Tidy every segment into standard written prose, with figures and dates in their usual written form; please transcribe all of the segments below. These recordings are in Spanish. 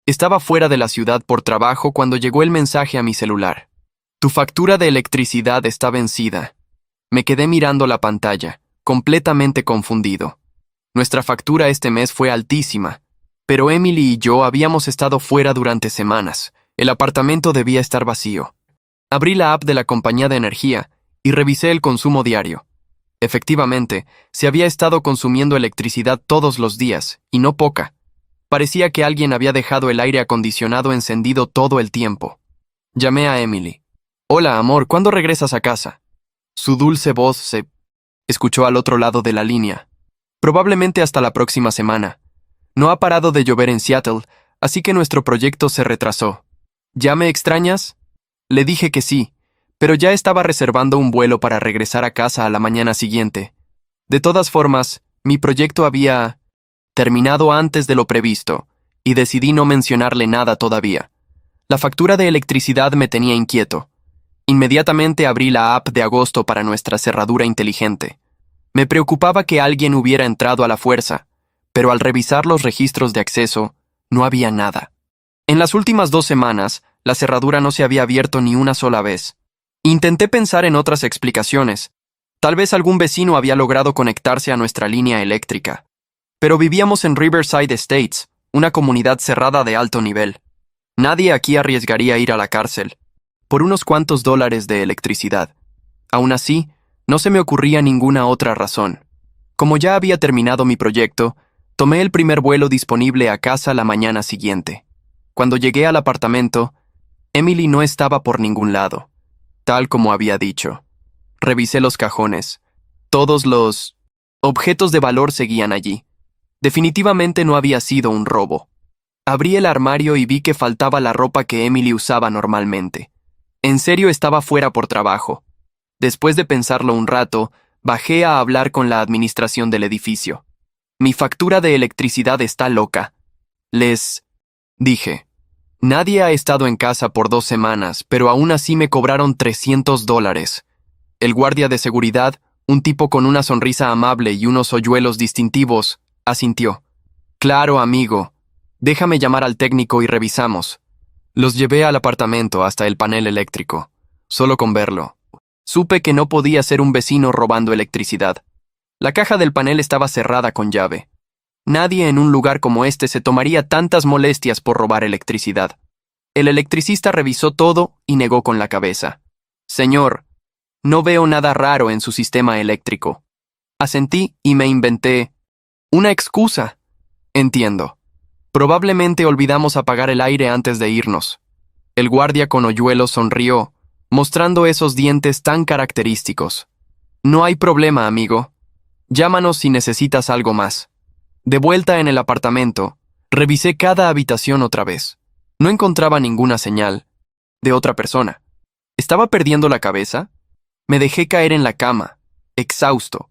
Estaba fuera de la ciudad por trabajo cuando llegó el mensaje a mi celular. Tu factura de electricidad está vencida. Me quedé mirando la pantalla, completamente confundido. Nuestra factura este mes fue altísima, pero Emily y yo habíamos estado fuera durante semanas. El apartamento debía estar vacío. Abrí la app de la compañía de energía y revisé el consumo diario. Efectivamente, se había estado consumiendo electricidad todos los días, y no poca. Parecía que alguien había dejado el aire acondicionado encendido todo el tiempo. Llamé a Emily. Hola, amor, ¿cuándo regresas a casa? Su dulce voz se escuchó al otro lado de la línea. Probablemente hasta la próxima semana. No ha parado de llover en Seattle, así que nuestro proyecto se retrasó. ¿Ya me extrañas? Le dije que sí, pero ya estaba reservando un vuelo para regresar a casa a la mañana siguiente. De todas formas, mi proyecto había terminado antes de lo previsto, y decidí no mencionarle nada todavía. La factura de electricidad me tenía inquieto. Inmediatamente abrí la app de agosto para nuestra cerradura inteligente. Me preocupaba que alguien hubiera entrado a la fuerza, pero al revisar los registros de acceso, no había nada. En las últimas 2 semanas, la cerradura no se había abierto ni una sola vez. Intenté pensar en otras explicaciones. Tal vez algún vecino había logrado conectarse a nuestra línea eléctrica. Pero vivíamos en Riverside Estates, una comunidad cerrada de alto nivel. Nadie aquí arriesgaría ir a la cárcel por unos cuantos dólares de electricidad. Aún así, no se me ocurría ninguna otra razón. Como ya había terminado mi proyecto, tomé el primer vuelo disponible a casa la mañana siguiente. Cuando llegué al apartamento, Emily no estaba por ningún lado, tal como había dicho. Revisé los cajones. Todos los objetos de valor seguían allí. Definitivamente no había sido un robo. Abrí el armario y vi que faltaba la ropa que Emily usaba normalmente. En serio estaba fuera por trabajo. Después de pensarlo un rato, bajé a hablar con la administración del edificio. Mi factura de electricidad está loca. Les dije. Nadie ha estado en casa por 2 semanas, pero aún así me cobraron $300. El guardia de seguridad, un tipo con una sonrisa amable y unos hoyuelos distintivos, asintió. Claro, amigo. Déjame llamar al técnico y revisamos. Los llevé al apartamento hasta el panel eléctrico. Solo con verlo, supe que no podía ser un vecino robando electricidad. La caja del panel estaba cerrada con llave. Nadie en un lugar como este se tomaría tantas molestias por robar electricidad. El electricista revisó todo y negó con la cabeza. Señor, no veo nada raro en su sistema eléctrico. Asentí y me inventé una excusa. Entiendo. Probablemente olvidamos apagar el aire antes de irnos. El guardia con hoyuelos sonrió, mostrando esos dientes tan característicos. No hay problema, amigo. Llámanos si necesitas algo más. De vuelta en el apartamento, revisé cada habitación otra vez. No encontraba ninguna señal de otra persona. ¿Estaba perdiendo la cabeza? Me dejé caer en la cama, exhausto.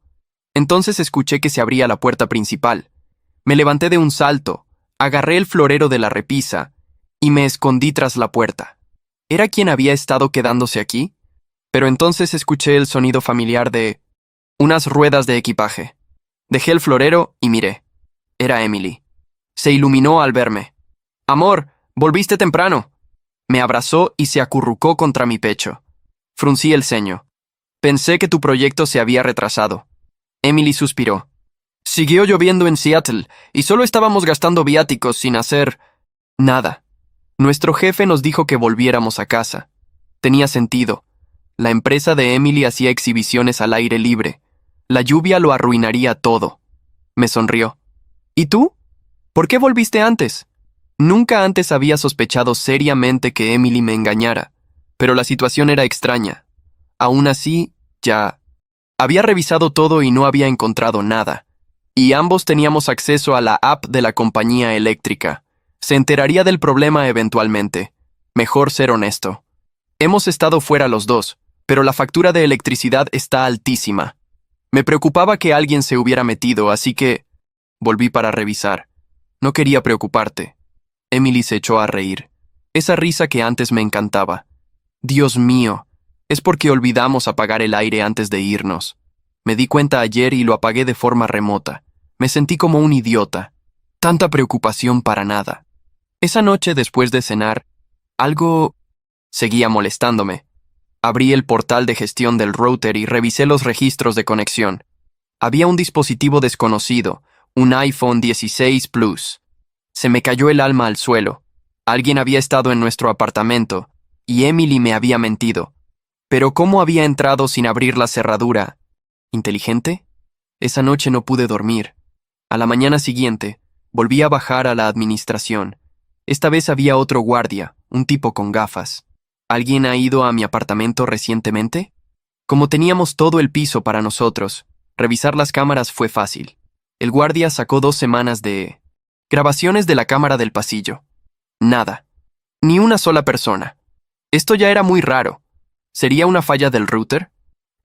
Entonces escuché que se abría la puerta principal. Me levanté de un salto, agarré el florero de la repisa y me escondí tras la puerta. ¿Era quien había estado quedándose aquí? Pero entonces escuché el sonido familiar de unas ruedas de equipaje. Dejé el florero y miré. Era Emily. Se iluminó al verme. Amor, volviste temprano. Me abrazó y se acurrucó contra mi pecho. Fruncí el ceño. Pensé que tu proyecto se había retrasado. Emily suspiró. Siguió lloviendo en Seattle y solo estábamos gastando viáticos sin hacer nada. Nuestro jefe nos dijo que volviéramos a casa. Tenía sentido. La empresa de Emily hacía exhibiciones al aire libre. La lluvia lo arruinaría todo. Me sonrió. ¿Y tú? ¿Por qué volviste antes? Nunca antes había sospechado seriamente que Emily me engañara, pero la situación era extraña. Aún así, ya había revisado todo y no había encontrado nada. Y ambos teníamos acceso a la app de la compañía eléctrica. Se enteraría del problema eventualmente. Mejor ser honesto. Hemos estado fuera los dos, pero la factura de electricidad está altísima. Me preocupaba que alguien se hubiera metido, así que volví para revisar. No quería preocuparte. Emily se echó a reír. Esa risa que antes me encantaba. Dios mío, es porque olvidamos apagar el aire antes de irnos. Me di cuenta ayer y lo apagué de forma remota. Me sentí como un idiota. Tanta preocupación para nada. Esa noche, después de cenar, algo seguía molestándome. Abrí el portal de gestión del router y revisé los registros de conexión. Había un dispositivo desconocido, un iPhone 16 Plus. Se me cayó el alma al suelo. Alguien había estado en nuestro apartamento, y Emily me había mentido. Pero ¿cómo había entrado sin abrir la cerradura? ¿Inteligente? Esa noche no pude dormir. A la mañana siguiente, volví a bajar a la administración. Esta vez había otro guardia, un tipo con gafas. ¿Alguien ha ido a mi apartamento recientemente? Como teníamos todo el piso para nosotros, revisar las cámaras fue fácil. El guardia sacó 2 semanas de grabaciones de la cámara del pasillo. Nada. Ni una sola persona. Esto ya era muy raro. ¿Sería una falla del router?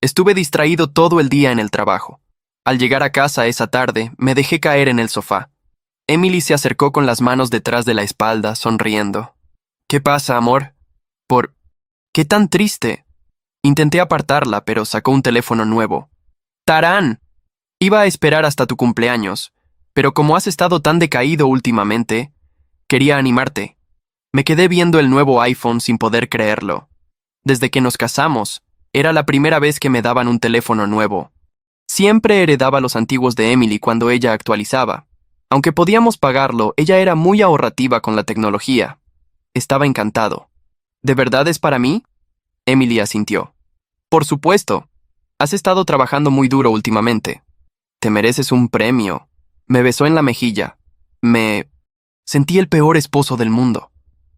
Estuve distraído todo el día en el trabajo. Al llegar a casa esa tarde, me dejé caer en el sofá. Emily se acercó con las manos detrás de la espalda, sonriendo. ¿Qué pasa, amor? ¿Por qué tan triste? Intenté apartarla, pero sacó un teléfono nuevo. ¡Tarán! Iba a esperar hasta tu cumpleaños, pero como has estado tan decaído últimamente, quería animarte. Me quedé viendo el nuevo iPhone sin poder creerlo. Desde que nos casamos, era la primera vez que me daban un teléfono nuevo. Siempre heredaba los antiguos de Emily cuando ella actualizaba. Aunque podíamos pagarlo, ella era muy ahorrativa con la tecnología. Estaba encantado. ¿De verdad es para mí? Emily asintió. Por supuesto. Has estado trabajando muy duro últimamente. Te mereces un premio. Me besó en la mejilla. Sentí el peor esposo del mundo.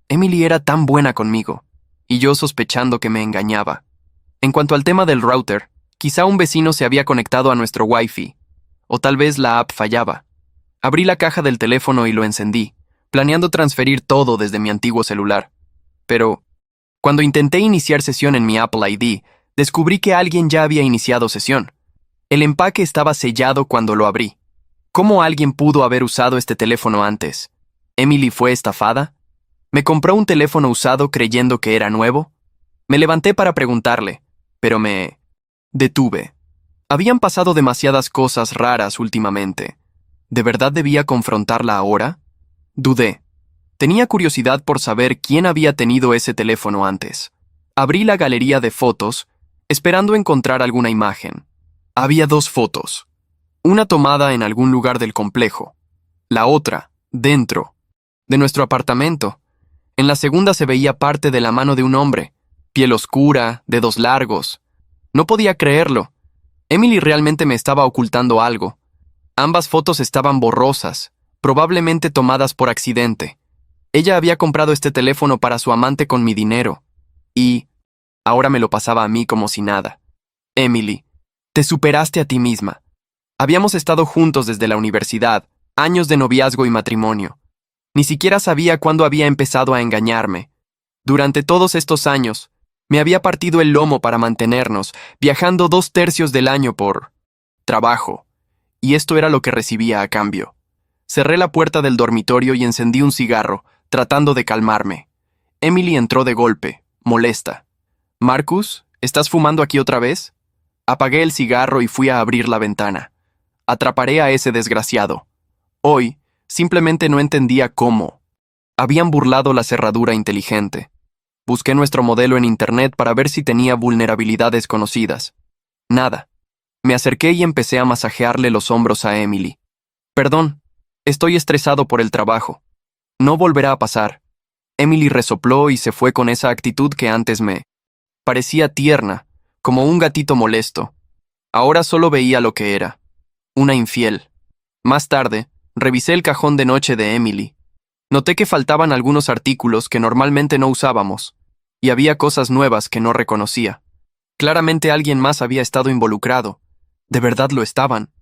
Emily era tan buena conmigo, y yo sospechando que me engañaba. En cuanto al tema del router, quizá un vecino se había conectado a nuestro Wi-Fi, o tal vez la app fallaba. Abrí la caja del teléfono y lo encendí, planeando transferir todo desde mi antiguo celular. Pero, cuando intenté iniciar sesión en mi Apple ID, descubrí que alguien ya había iniciado sesión. El empaque estaba sellado cuando lo abrí. ¿Cómo alguien pudo haber usado este teléfono antes? ¿Emily fue estafada? ¿Me compró un teléfono usado creyendo que era nuevo? Me levanté para preguntarle, pero me detuve. Habían pasado demasiadas cosas raras últimamente. ¿De verdad debía confrontarla ahora? Dudé. Tenía curiosidad por saber quién había tenido ese teléfono antes. Abrí la galería de fotos, esperando encontrar alguna imagen. Había 2 fotos. Una tomada en algún lugar del complejo. La otra, dentro, de nuestro apartamento. En la segunda se veía parte de la mano de un hombre, piel oscura, dedos largos. No podía creerlo. Emily realmente me estaba ocultando algo. Ambas fotos estaban borrosas, probablemente tomadas por accidente. Ella había comprado este teléfono para su amante con mi dinero. Y ahora me lo pasaba a mí como si nada. Emily, te superaste a ti misma. Habíamos estado juntos desde la universidad, años de noviazgo y matrimonio. Ni siquiera sabía cuándo había empezado a engañarme. Durante todos estos años, me había partido el lomo para mantenernos, viajando 2/3 del año por trabajo. Y esto era lo que recibía a cambio. Cerré la puerta del dormitorio y encendí un cigarro, tratando de calmarme. Emily entró de golpe, molesta. «Marcus, ¿estás fumando aquí otra vez?» Apagué el cigarro y fui a abrir la ventana. Atraparé a ese desgraciado. Hoy, simplemente no entendía cómo. Habían burlado la cerradura inteligente. Busqué nuestro modelo en internet para ver si tenía vulnerabilidades conocidas. Nada. Me acerqué y empecé a masajearle los hombros a Emily. «Perdón, estoy estresado por el trabajo. No volverá a pasar». Emily resopló y se fue con esa actitud que antes me parecía tierna, como un gatito molesto. Ahora solo veía lo que era. Una infiel. Más tarde, revisé el cajón de noche de Emily. Noté que faltaban algunos artículos que normalmente no usábamos, y había cosas nuevas que no reconocía. Claramente alguien más había estado involucrado. De verdad lo estaban.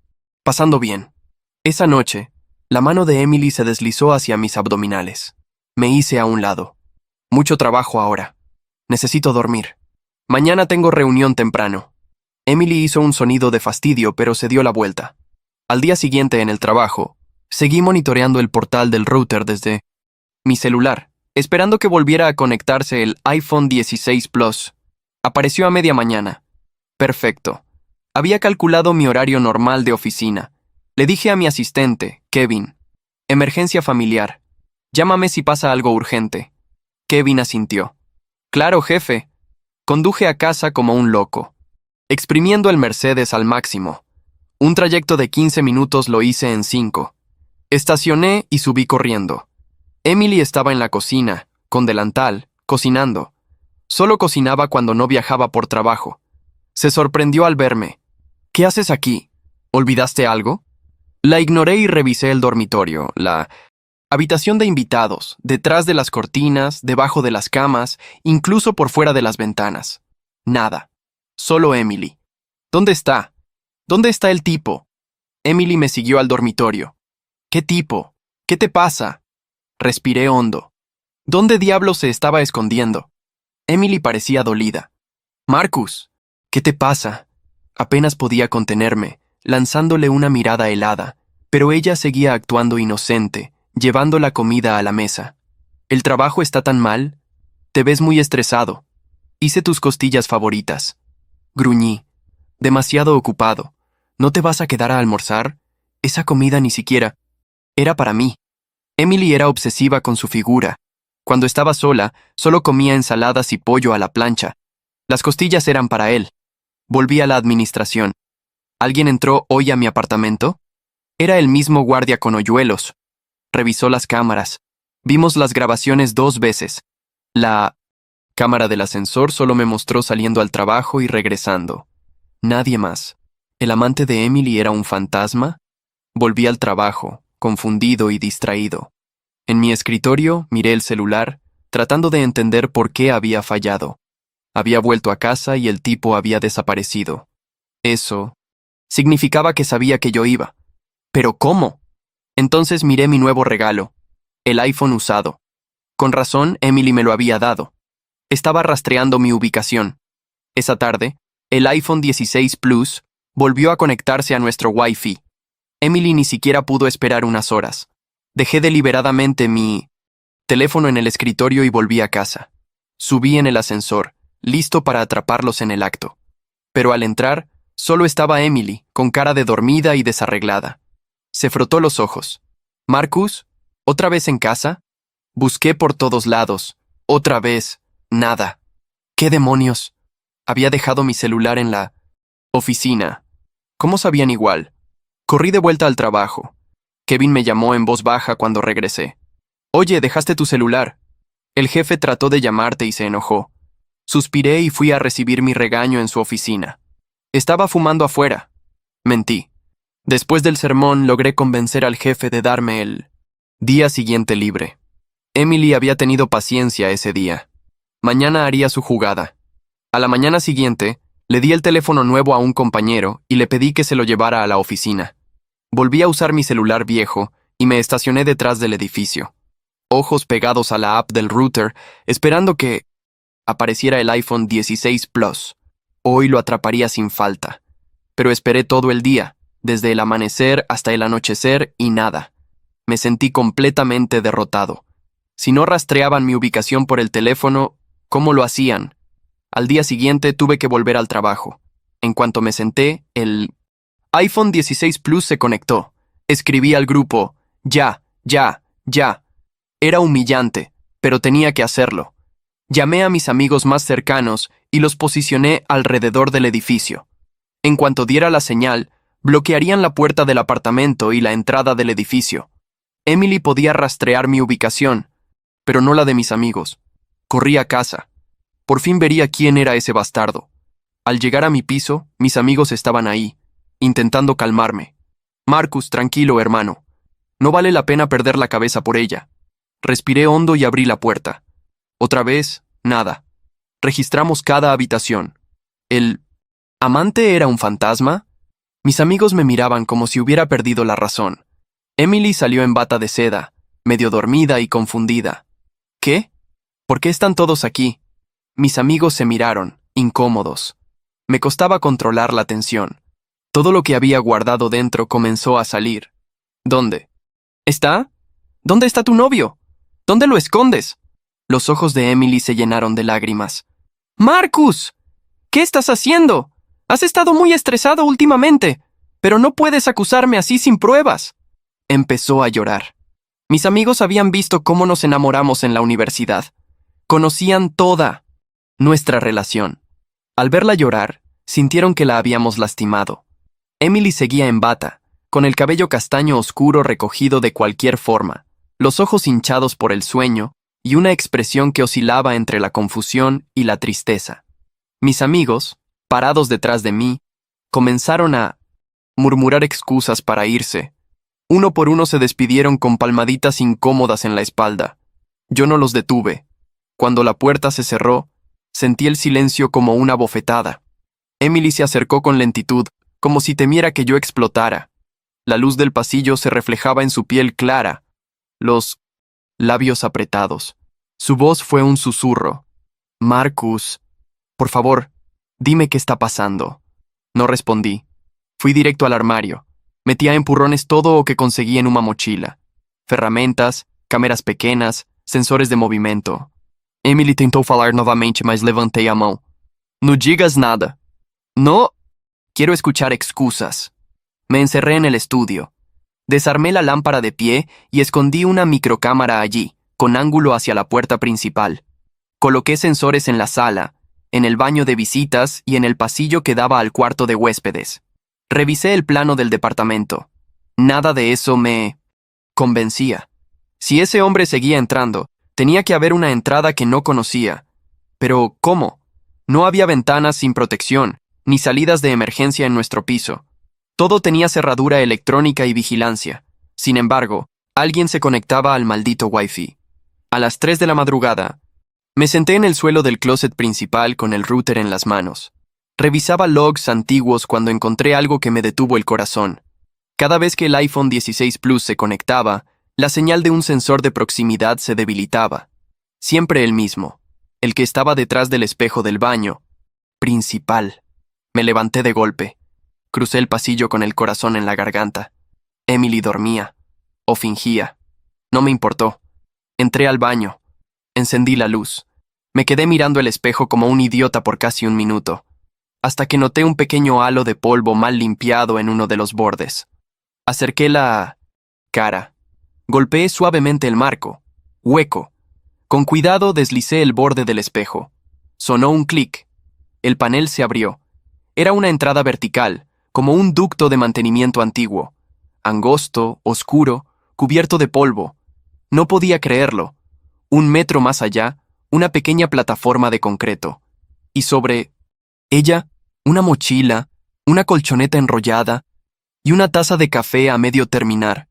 Pasando bien. Esa noche, la mano de Emily se deslizó hacia mis abdominales. Me hice a un lado. Mucho trabajo ahora. Necesito dormir. Mañana tengo reunión temprano. Emily hizo un sonido de fastidio, pero se dio la vuelta. Al día siguiente en el trabajo, seguí monitoreando el portal del router desde mi celular, esperando que volviera a conectarse el iPhone 16 Plus. Apareció a media mañana. Perfecto. Había calculado mi horario normal de oficina. Le dije a mi asistente, Kevin, emergencia familiar. Llámame si pasa algo urgente. Kevin asintió. Claro, jefe. Conduje a casa como un loco, exprimiendo el Mercedes al máximo. Un trayecto de 15 minutos lo hice en 5. Estacioné y subí corriendo. Emily estaba en la cocina, con delantal, cocinando. Solo cocinaba cuando no viajaba por trabajo. Se sorprendió al verme. ¿Qué haces aquí? ¿Olvidaste algo? La ignoré y revisé el dormitorio, la habitación de invitados, detrás de las cortinas, debajo de las camas, incluso por fuera de las ventanas. Nada. Solo Emily. ¿Dónde está? ¿Dónde está el tipo? Emily me siguió al dormitorio. ¿Qué tipo? ¿Qué te pasa? Respiré hondo. ¿Dónde diablos se estaba escondiendo? Emily parecía dolida. Marcus, ¿qué te pasa? Apenas podía contenerme, lanzándole una mirada helada, pero ella seguía actuando inocente, llevando la comida a la mesa. ¿El trabajo está tan mal? Te ves muy estresado. Hice tus costillas favoritas. Gruñí. Demasiado ocupado. ¿No te vas a quedar a almorzar? Esa comida ni siquiera era para mí. Emily era obsesiva con su figura. Cuando estaba sola, solo comía ensaladas y pollo a la plancha. Las costillas eran para él. Volví a la administración. ¿Alguien entró hoy a mi apartamento? Era el mismo guardia con hoyuelos. Revisó las cámaras. Vimos las grabaciones 2 veces. La cámara del ascensor solo me mostró saliendo al trabajo y regresando. Nadie más. ¿El amante de Emily era un fantasma? Volví al trabajo, confundido y distraído. En mi escritorio miré el celular, tratando de entender por qué había fallado. Había vuelto a casa y el tipo había desaparecido. Eso significaba que sabía que yo iba. ¿Pero cómo? Entonces miré mi nuevo regalo, el iPhone usado. Con razón, Emily me lo había dado. Estaba rastreando mi ubicación. Esa tarde, el iPhone 16 Plus volvió a conectarse a nuestro Wi-Fi. Emily ni siquiera pudo esperar unas horas. Dejé deliberadamente mi teléfono en el escritorio y volví a casa. Subí en el ascensor, listo para atraparlos en el acto. Pero al entrar, solo estaba Emily, con cara de dormida y desarreglada. Se frotó los ojos. ¿Marcus? ¿Otra vez en casa? Busqué por todos lados. Otra vez. Nada. ¿Qué demonios? Había dejado mi celular en la oficina. ¿Cómo sabían igual? Corrí de vuelta al trabajo. Kevin me llamó en voz baja cuando regresé. Oye, dejaste tu celular. El jefe trató de llamarte y se enojó. Suspiré y fui a recibir mi regaño en su oficina. Estaba fumando afuera. Mentí. Después del sermón logré convencer al jefe de darme el día siguiente libre. Emily había tenido paciencia ese día. Mañana haría su jugada. A la mañana siguiente, le di el teléfono nuevo a un compañero y le pedí que se lo llevara a la oficina. Volví a usar mi celular viejo y me estacioné detrás del edificio. Ojos pegados a la app del router, esperando que apareciera el iPhone 16 Plus. Hoy lo atraparía sin falta. Pero esperé todo el día, desde el amanecer hasta el anochecer y nada. Me sentí completamente derrotado. Si no rastreaban mi ubicación por el teléfono, ¿cómo lo hacían? Al día siguiente tuve que volver al trabajo. En cuanto me senté, el iPhone 16 Plus se conectó. Escribí al grupo, ya. Era humillante, pero tenía que hacerlo. Llamé a mis amigos más cercanos y los posicioné alrededor del edificio. En cuanto diera la señal, bloquearían la puerta del apartamento y la entrada del edificio. Emily podía rastrear mi ubicación, pero no la de mis amigos. Corrí a casa. Por fin vería quién era ese bastardo. Al llegar a mi piso, mis amigos estaban ahí, intentando calmarme. Marcus, tranquilo, hermano. No vale la pena perder la cabeza por ella. Respiré hondo y abrí la puerta. Otra vez, nada. Registramos cada habitación. ¿El amante era un fantasma? Mis amigos me miraban como si hubiera perdido la razón. Emily salió en bata de seda, medio dormida y confundida. ¿Qué? ¿Por qué están todos aquí? Mis amigos se miraron, incómodos. Me costaba controlar la tensión. Todo lo que había guardado dentro comenzó a salir. ¿Dónde? ¿Está? ¿Dónde está tu novio? ¿Dónde lo escondes? Los ojos de Emily se llenaron de lágrimas. ¡Marcus! ¿Qué estás haciendo? Has estado muy estresado últimamente, pero no puedes acusarme así sin pruebas. Empezó a llorar. Mis amigos habían visto cómo nos enamoramos en la universidad. Conocían toda nuestra relación. Al verla llorar, sintieron que la habíamos lastimado. Emily seguía en bata, con el cabello castaño oscuro recogido de cualquier forma, los ojos hinchados por el sueño y una expresión que oscilaba entre la confusión y la tristeza. Mis amigos, parados detrás de mí, comenzaron a murmurar excusas para irse. Uno por uno se despidieron con palmaditas incómodas en la espalda. Yo no los detuve. Cuando la puerta se cerró, sentí el silencio como una bofetada. Emily se acercó con lentitud, como si temiera que yo explotara. La luz del pasillo se reflejaba en su piel clara, los labios apretados. Su voz fue un susurro. Marcus, por favor, dime qué está pasando. No respondí. Fui directo al armario. Metí a empurrones todo o que conseguí en una mochila. Ferramentas, câmeras pequenas, sensores de movimento. Emily tentou falar novamente, mas levantei a mão. No digas nada. No quiero escuchar excusas. Me encerré en el estudio. Desarmé la lámpara de pie y escondí una microcámara allí, con ángulo hacia la puerta principal. Coloqué sensores en la sala, en el baño de visitas y en el pasillo que daba al cuarto de huéspedes. Revisé el plano del departamento. Nada de eso me convencía. Si ese hombre seguía entrando, tenía que haber una entrada que no conocía. Pero, ¿cómo? No había ventanas sin protección, ni salidas de emergencia en nuestro piso. Todo tenía cerradura electrónica y vigilancia. Sin embargo, alguien se conectaba al maldito Wi-Fi. A las 3 de la madrugada, me senté en el suelo del closet principal con el router en las manos. Revisaba logs antiguos cuando encontré algo que me detuvo el corazón. Cada vez que el iPhone 16 Plus se conectaba, la señal de un sensor de proximidad se debilitaba. Siempre el mismo, el que estaba detrás del espejo del baño. Principal. Me levanté de golpe. Crucé el pasillo con el corazón en la garganta. Emily dormía. O fingía. No me importó. Entré al baño. Encendí la luz. Me quedé mirando el espejo como un idiota por casi un minuto, hasta que noté un pequeño halo de polvo mal limpiado en uno de los bordes. Acerqué la cara. Golpeé suavemente el marco. Hueco. Con cuidado deslicé el borde del espejo. Sonó un clic. El panel se abrió. Era una entrada vertical, como un ducto de mantenimiento antiguo. Angosto, oscuro, cubierto de polvo. No podía creerlo. 1 metro más allá, una pequeña plataforma de concreto. Y sobre ella, una mochila, una colchoneta enrollada y una taza de café a medio terminar.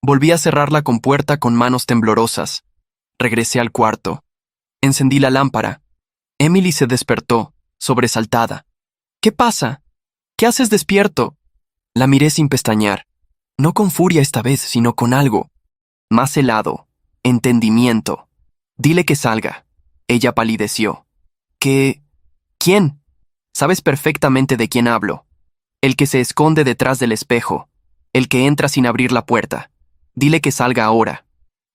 Volví a cerrar la compuerta con manos temblorosas. Regresé al cuarto. Encendí la lámpara. Emily se despertó, sobresaltada. ¿Qué pasa? ¿Qué haces despierto? La miré sin pestañear. No con furia esta vez, sino con algo. Más helado. Entendimiento. Dile que salga. Ella palideció. ¿Qué? ¿Quién? Sabes perfectamente de quién hablo. El que se esconde detrás del espejo. El que entra sin abrir la puerta. Dile que salga ahora.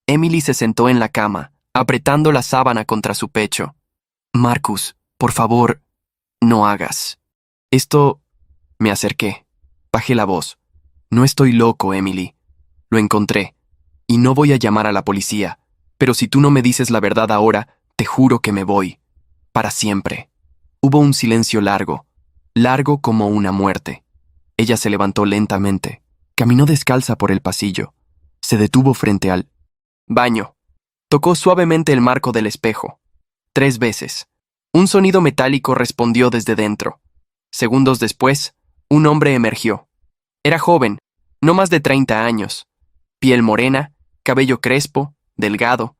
Emily se sentó en la cama, apretando la sábana contra su pecho. Marcus, por favor, no hagas. Esto... Me acerqué. Bajé la voz. No estoy loco, Emily. Lo encontré. Y no voy a llamar a la policía. Pero si tú no me dices la verdad ahora, te juro que me voy. Para siempre. Hubo un silencio largo. Largo como una muerte. Ella se levantó lentamente. Caminó descalza por el pasillo. Se detuvo frente al baño. Tocó suavemente el marco del espejo. 3 veces. Un sonido metálico respondió desde dentro. Segundos después, un hombre emergió. Era joven, no más de 30 años. Piel morena, cabello crespo, delgado.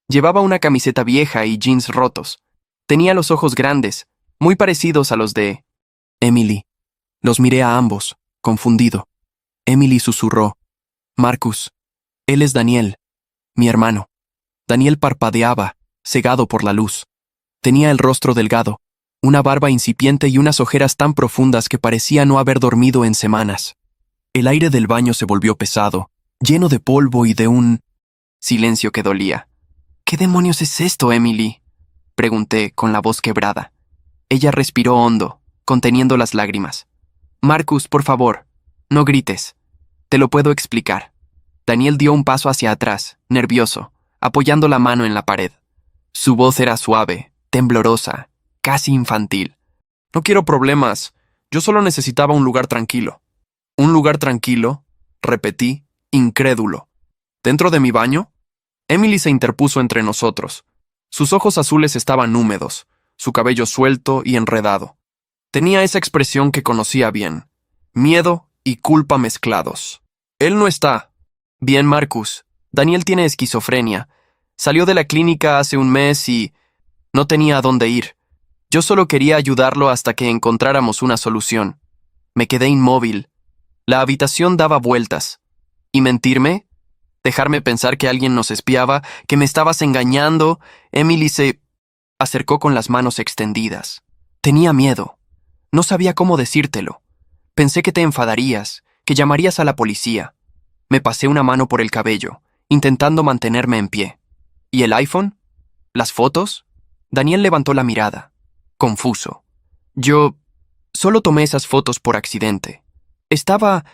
Llevaba una camiseta vieja y jeans rotos. Tenía los ojos grandes, muy parecidos a los de Emily. Los miré a ambos, confundido. Emily susurró. Marcus, él es Daniel, mi hermano. Daniel parpadeaba, cegado por la luz. Tenía el rostro delgado, una barba incipiente y unas ojeras tan profundas que parecía no haber dormido en semanas. El aire del baño se volvió pesado, lleno de polvo y de un silencio que dolía. ¿Qué demonios es esto, Emily?, pregunté con la voz quebrada. Ella respiró hondo, conteniendo las lágrimas. Marcus, por favor, no grites. Te lo puedo explicar. Daniel dio un paso hacia atrás, nervioso, apoyando la mano en la pared. Su voz era suave, temblorosa, casi infantil. No quiero problemas. Yo solo necesitaba un lugar tranquilo. ¿Un lugar tranquilo?, repetí, incrédulo. ¿Dentro de mi baño? Emily se interpuso entre nosotros. Sus ojos azules estaban húmedos, su cabello suelto y enredado. Tenía esa expresión que conocía bien, miedo y culpa mezclados. Él no está. Bien, Marcus. Daniel tiene esquizofrenia. Salió de la clínica hace un mes y no tenía a dónde ir. Yo solo quería ayudarlo hasta que encontráramos una solución. Me quedé inmóvil. La habitación daba vueltas. ¿Y mentirme? ¿Dejarme pensar que alguien nos espiaba, que me estabas engañando? Emily se acercó con las manos extendidas. Tenía miedo. No sabía cómo decírtelo. Pensé que te enfadarías, que llamarías a la policía. Me pasé una mano por el cabello, intentando mantenerme en pie. ¿Y el iPhone? ¿Las fotos? Daniel levantó la mirada, confuso. Yo solo tomé esas fotos por accidente. Estaba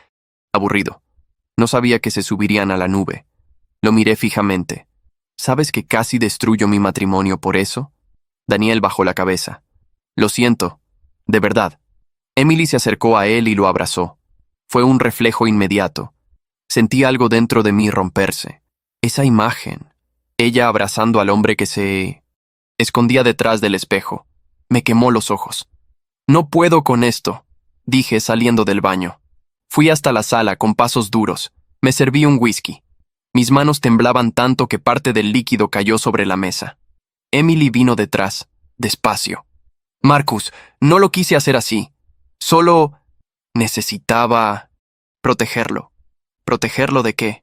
aburrido. No sabía que se subirían a la nube. Lo miré fijamente. ¿Sabes que casi destruyo mi matrimonio por eso? Daniel bajó la cabeza. Lo siento, de verdad. Emily se acercó a él y lo abrazó. Fue un reflejo inmediato. Sentí algo dentro de mí romperse. Esa imagen, ella abrazando al hombre que se escondía detrás del espejo, me quemó los ojos. No puedo con esto, dije saliendo del baño. Fui hasta la sala con pasos duros. Me serví un whisky. Mis manos temblaban tanto que parte del líquido cayó sobre la mesa. Emily vino detrás, despacio. Marcus, no lo quise hacer así. Solo necesitaba protegerlo. ¿Protegerlo de qué?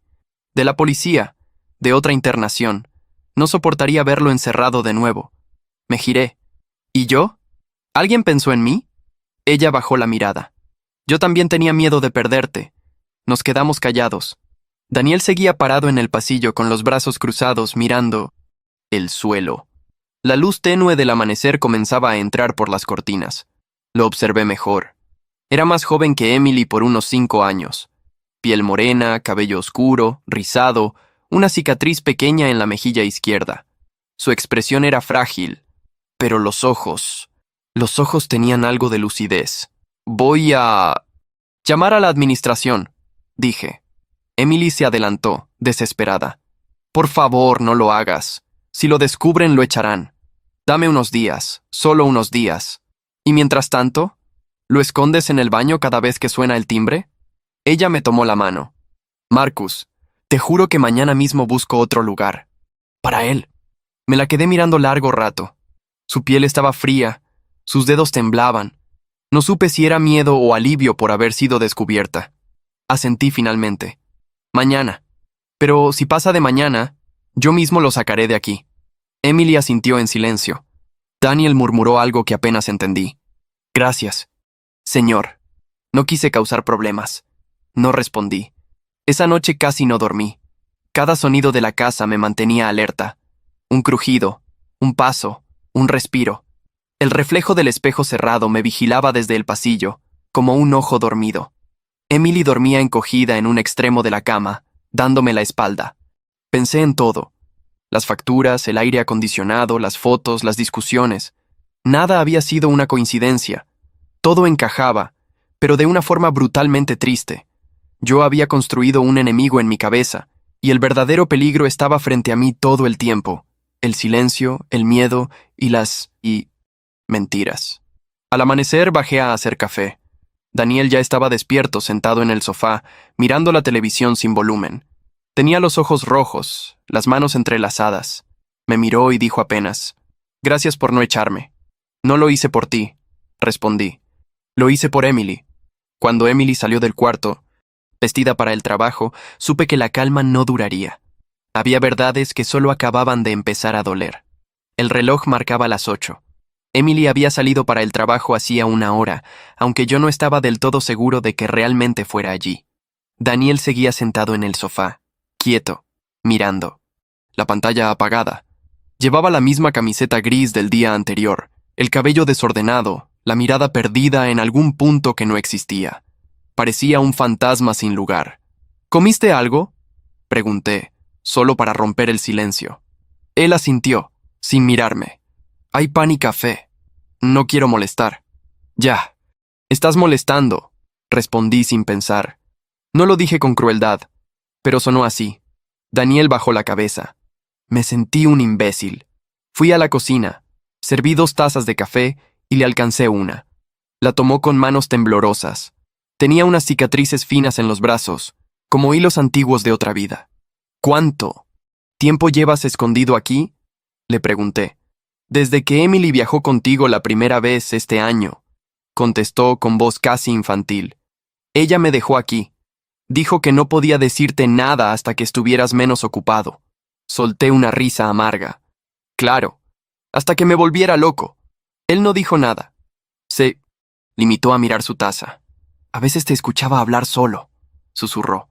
De la policía, de otra internación. No soportaría verlo encerrado de nuevo. Me giré. ¿Y yo? ¿Alguien pensó en mí? Ella bajó la mirada. Yo también tenía miedo de perderte. Nos quedamos callados. Daniel seguía parado en el pasillo con los brazos cruzados mirando el suelo. La luz tenue del amanecer comenzaba a entrar por las cortinas. Lo observé mejor. Era más joven que Emily por unos 5 años. Piel morena, cabello oscuro, rizado, una cicatriz pequeña en la mejilla izquierda. Su expresión era frágil, pero los ojos tenían algo de lucidez. Voy a llamar a la administración, dije. Emily se adelantó, desesperada. Por favor, no lo hagas. Si lo descubren, lo echarán. Dame unos días, solo unos días. ¿Y mientras tanto? ¿Lo escondes en el baño cada vez que suena el timbre? Ella me tomó la mano. Marcus, te juro que mañana mismo busco otro lugar. Para él. Me la quedé mirando largo rato. Su piel estaba fría, sus dedos temblaban. No supe si era miedo o alivio por haber sido descubierta. Asentí finalmente. Mañana. Pero si pasa de mañana, yo mismo lo sacaré de aquí. Emily asintió en silencio. Daniel murmuró algo que apenas entendí. Gracias, señor. No quise causar problemas. No respondí. Esa noche casi no dormí. Cada sonido de la casa me mantenía alerta. Un crujido, un paso, un respiro. El reflejo del espejo cerrado me vigilaba desde el pasillo, como un ojo dormido. Emily dormía encogida en un extremo de la cama, dándome la espalda. Pensé en todo. Las facturas, el aire acondicionado, las fotos, las discusiones. Nada había sido una coincidencia. Todo encajaba, pero de una forma brutalmente triste. Yo había construido un enemigo en mi cabeza, y el verdadero peligro estaba frente a mí todo el tiempo. El silencio, el miedo y las mentiras. Al amanecer bajé a hacer café. Daniel ya estaba despierto, sentado en el sofá, mirando la televisión sin volumen. Tenía los ojos rojos, las manos entrelazadas. Me miró y dijo apenas, «Gracias por no echarme». «No lo hice por ti», respondí. «Lo hice por Emily». Cuando Emily salió del cuarto, vestida para el trabajo, supe que la calma no duraría. Había verdades que solo acababan de empezar a doler. El reloj marcaba las 8. Emily había salido para el trabajo hacía 1 hora, aunque yo no estaba del todo seguro de que realmente fuera allí. Daniel seguía sentado en el sofá, quieto, mirando. La pantalla apagada. Llevaba la misma camiseta gris del día anterior, el cabello desordenado, la mirada perdida en algún punto que no existía. Parecía un fantasma sin lugar. ¿Comiste algo?, Pregunté, solo para romper el silencio. Él asintió, sin mirarme. Hay pan y café. No quiero molestar. Ya. Estás molestando, respondí sin pensar. No lo dije con crueldad, pero sonó así. Daniel bajó la cabeza. Me sentí un imbécil. Fui a la cocina, serví 2 tazas de café y le alcancé una. La tomó con manos temblorosas. Tenía unas cicatrices finas en los brazos, como hilos antiguos de otra vida. ¿Cuánto tiempo llevas escondido aquí?, le pregunté. Desde que Emily viajó contigo la primera vez este año, contestó con voz casi infantil. Ella me dejó aquí. Dijo que no podía decirte nada hasta que estuvieras menos ocupado. Solté una risa amarga. Claro, hasta que me volviera loco. Él no dijo nada. Se limitó a mirar su taza. A veces te escuchaba hablar solo, susurró,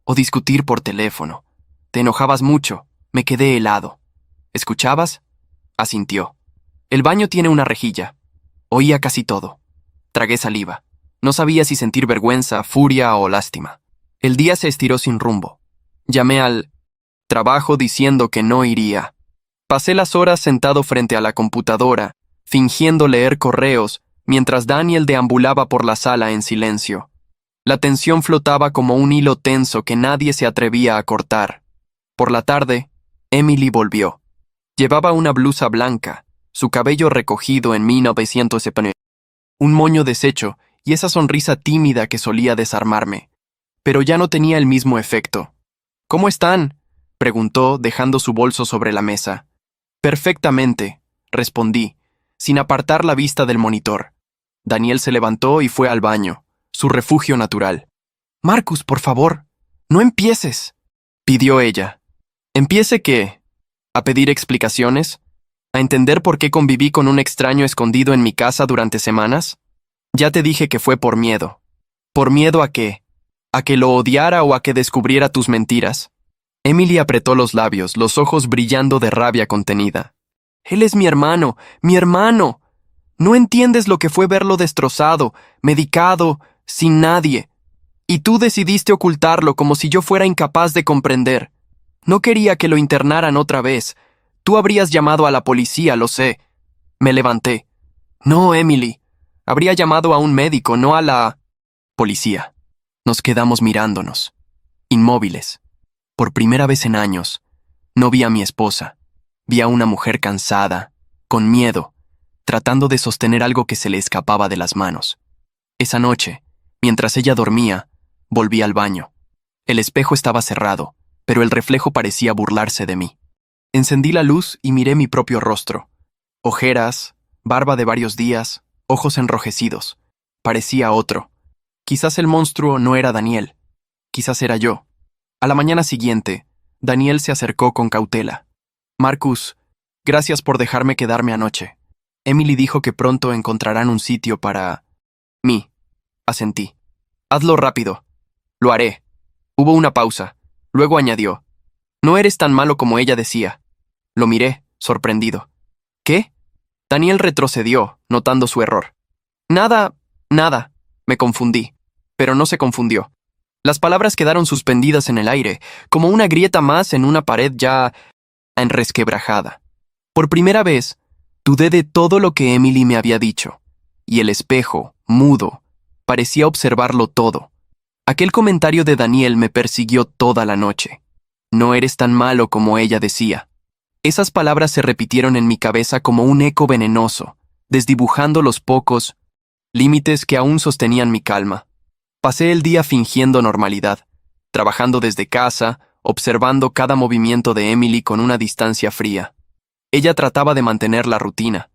o discutir por teléfono. Te enojabas mucho. Me quedé helado. ¿Escuchabas? Asintió. El baño tiene una rejilla. Oía casi todo. Tragué saliva. No sabía si sentir vergüenza, furia o lástima. El día se estiró sin rumbo. Llamé al trabajo diciendo que no iría. Pasé las horas sentado frente a la computadora, fingiendo leer correos, mientras Daniel deambulaba por la sala en silencio. La tensión flotaba como un hilo tenso que nadie se atrevía a cortar. Por la tarde, Emily volvió. Llevaba una blusa blanca, su cabello recogido en 1970, un moño deshecho y esa sonrisa tímida que solía desarmarme. Pero ya no tenía el mismo efecto. ¿Cómo están?, preguntó, dejando su bolso sobre la mesa. Perfectamente, respondí, sin apartar la vista del monitor. Daniel se levantó y fue al baño, su refugio natural. Marcus, por favor, no empieces, pidió ella. ¿Empiece qué? ¿A pedir explicaciones? ¿A entender por qué conviví con un extraño escondido en mi casa durante semanas? Ya te dije que fue por miedo. ¿Por miedo a qué? ¿A que lo odiara o a que descubriera tus mentiras? Emily apretó los labios, los ojos brillando de rabia contenida. Él es mi hermano, mi hermano. No entiendes lo que fue verlo destrozado, medicado, sin nadie. Y tú decidiste ocultarlo como si yo fuera incapaz de comprender. No quería que lo internaran otra vez. Tú habrías llamado a la policía, lo sé. Me levanté. No, Emily. Habría llamado a un médico, no a la policía. Nos quedamos mirándonos, inmóviles. Por primera vez en años, no vi a mi esposa. Vi a una mujer cansada, con miedo, tratando de sostener algo que se le escapaba de las manos. Esa noche, mientras ella dormía, volví al baño. El espejo estaba cerrado, pero el reflejo parecía burlarse de mí. Encendí la luz y miré mi propio rostro. Ojeras, barba de varios días, ojos enrojecidos. Parecía otro. Quizás el monstruo no era Daniel. Quizás era yo. A la mañana siguiente, Daniel se acercó con cautela. Marcus, gracias por dejarme quedarme anoche. Emily dijo que pronto encontrarán un sitio para mí. Asentí. Hazlo rápido. Lo haré. Hubo una pausa. Luego añadió. No eres tan malo como ella decía. Lo miré, sorprendido. ¿Qué? Daniel retrocedió, notando su error. Nada. Me confundí. Pero no se confundió. Las palabras quedaron suspendidas en el aire, como una grieta más en una pared ya enresquebrajada. Por primera vez, dudé de todo lo que Emily me había dicho, y el espejo, mudo, parecía observarlo todo. Aquel comentario de Daniel me persiguió toda la noche. No eres tan malo como ella decía. Esas palabras se repitieron en mi cabeza como un eco venenoso, desdibujando los pocos límites que aún sostenían mi calma. Pasé el día fingiendo normalidad, trabajando desde casa, observando cada movimiento de Emily con una distancia fría. Ella trataba de mantener la rutina,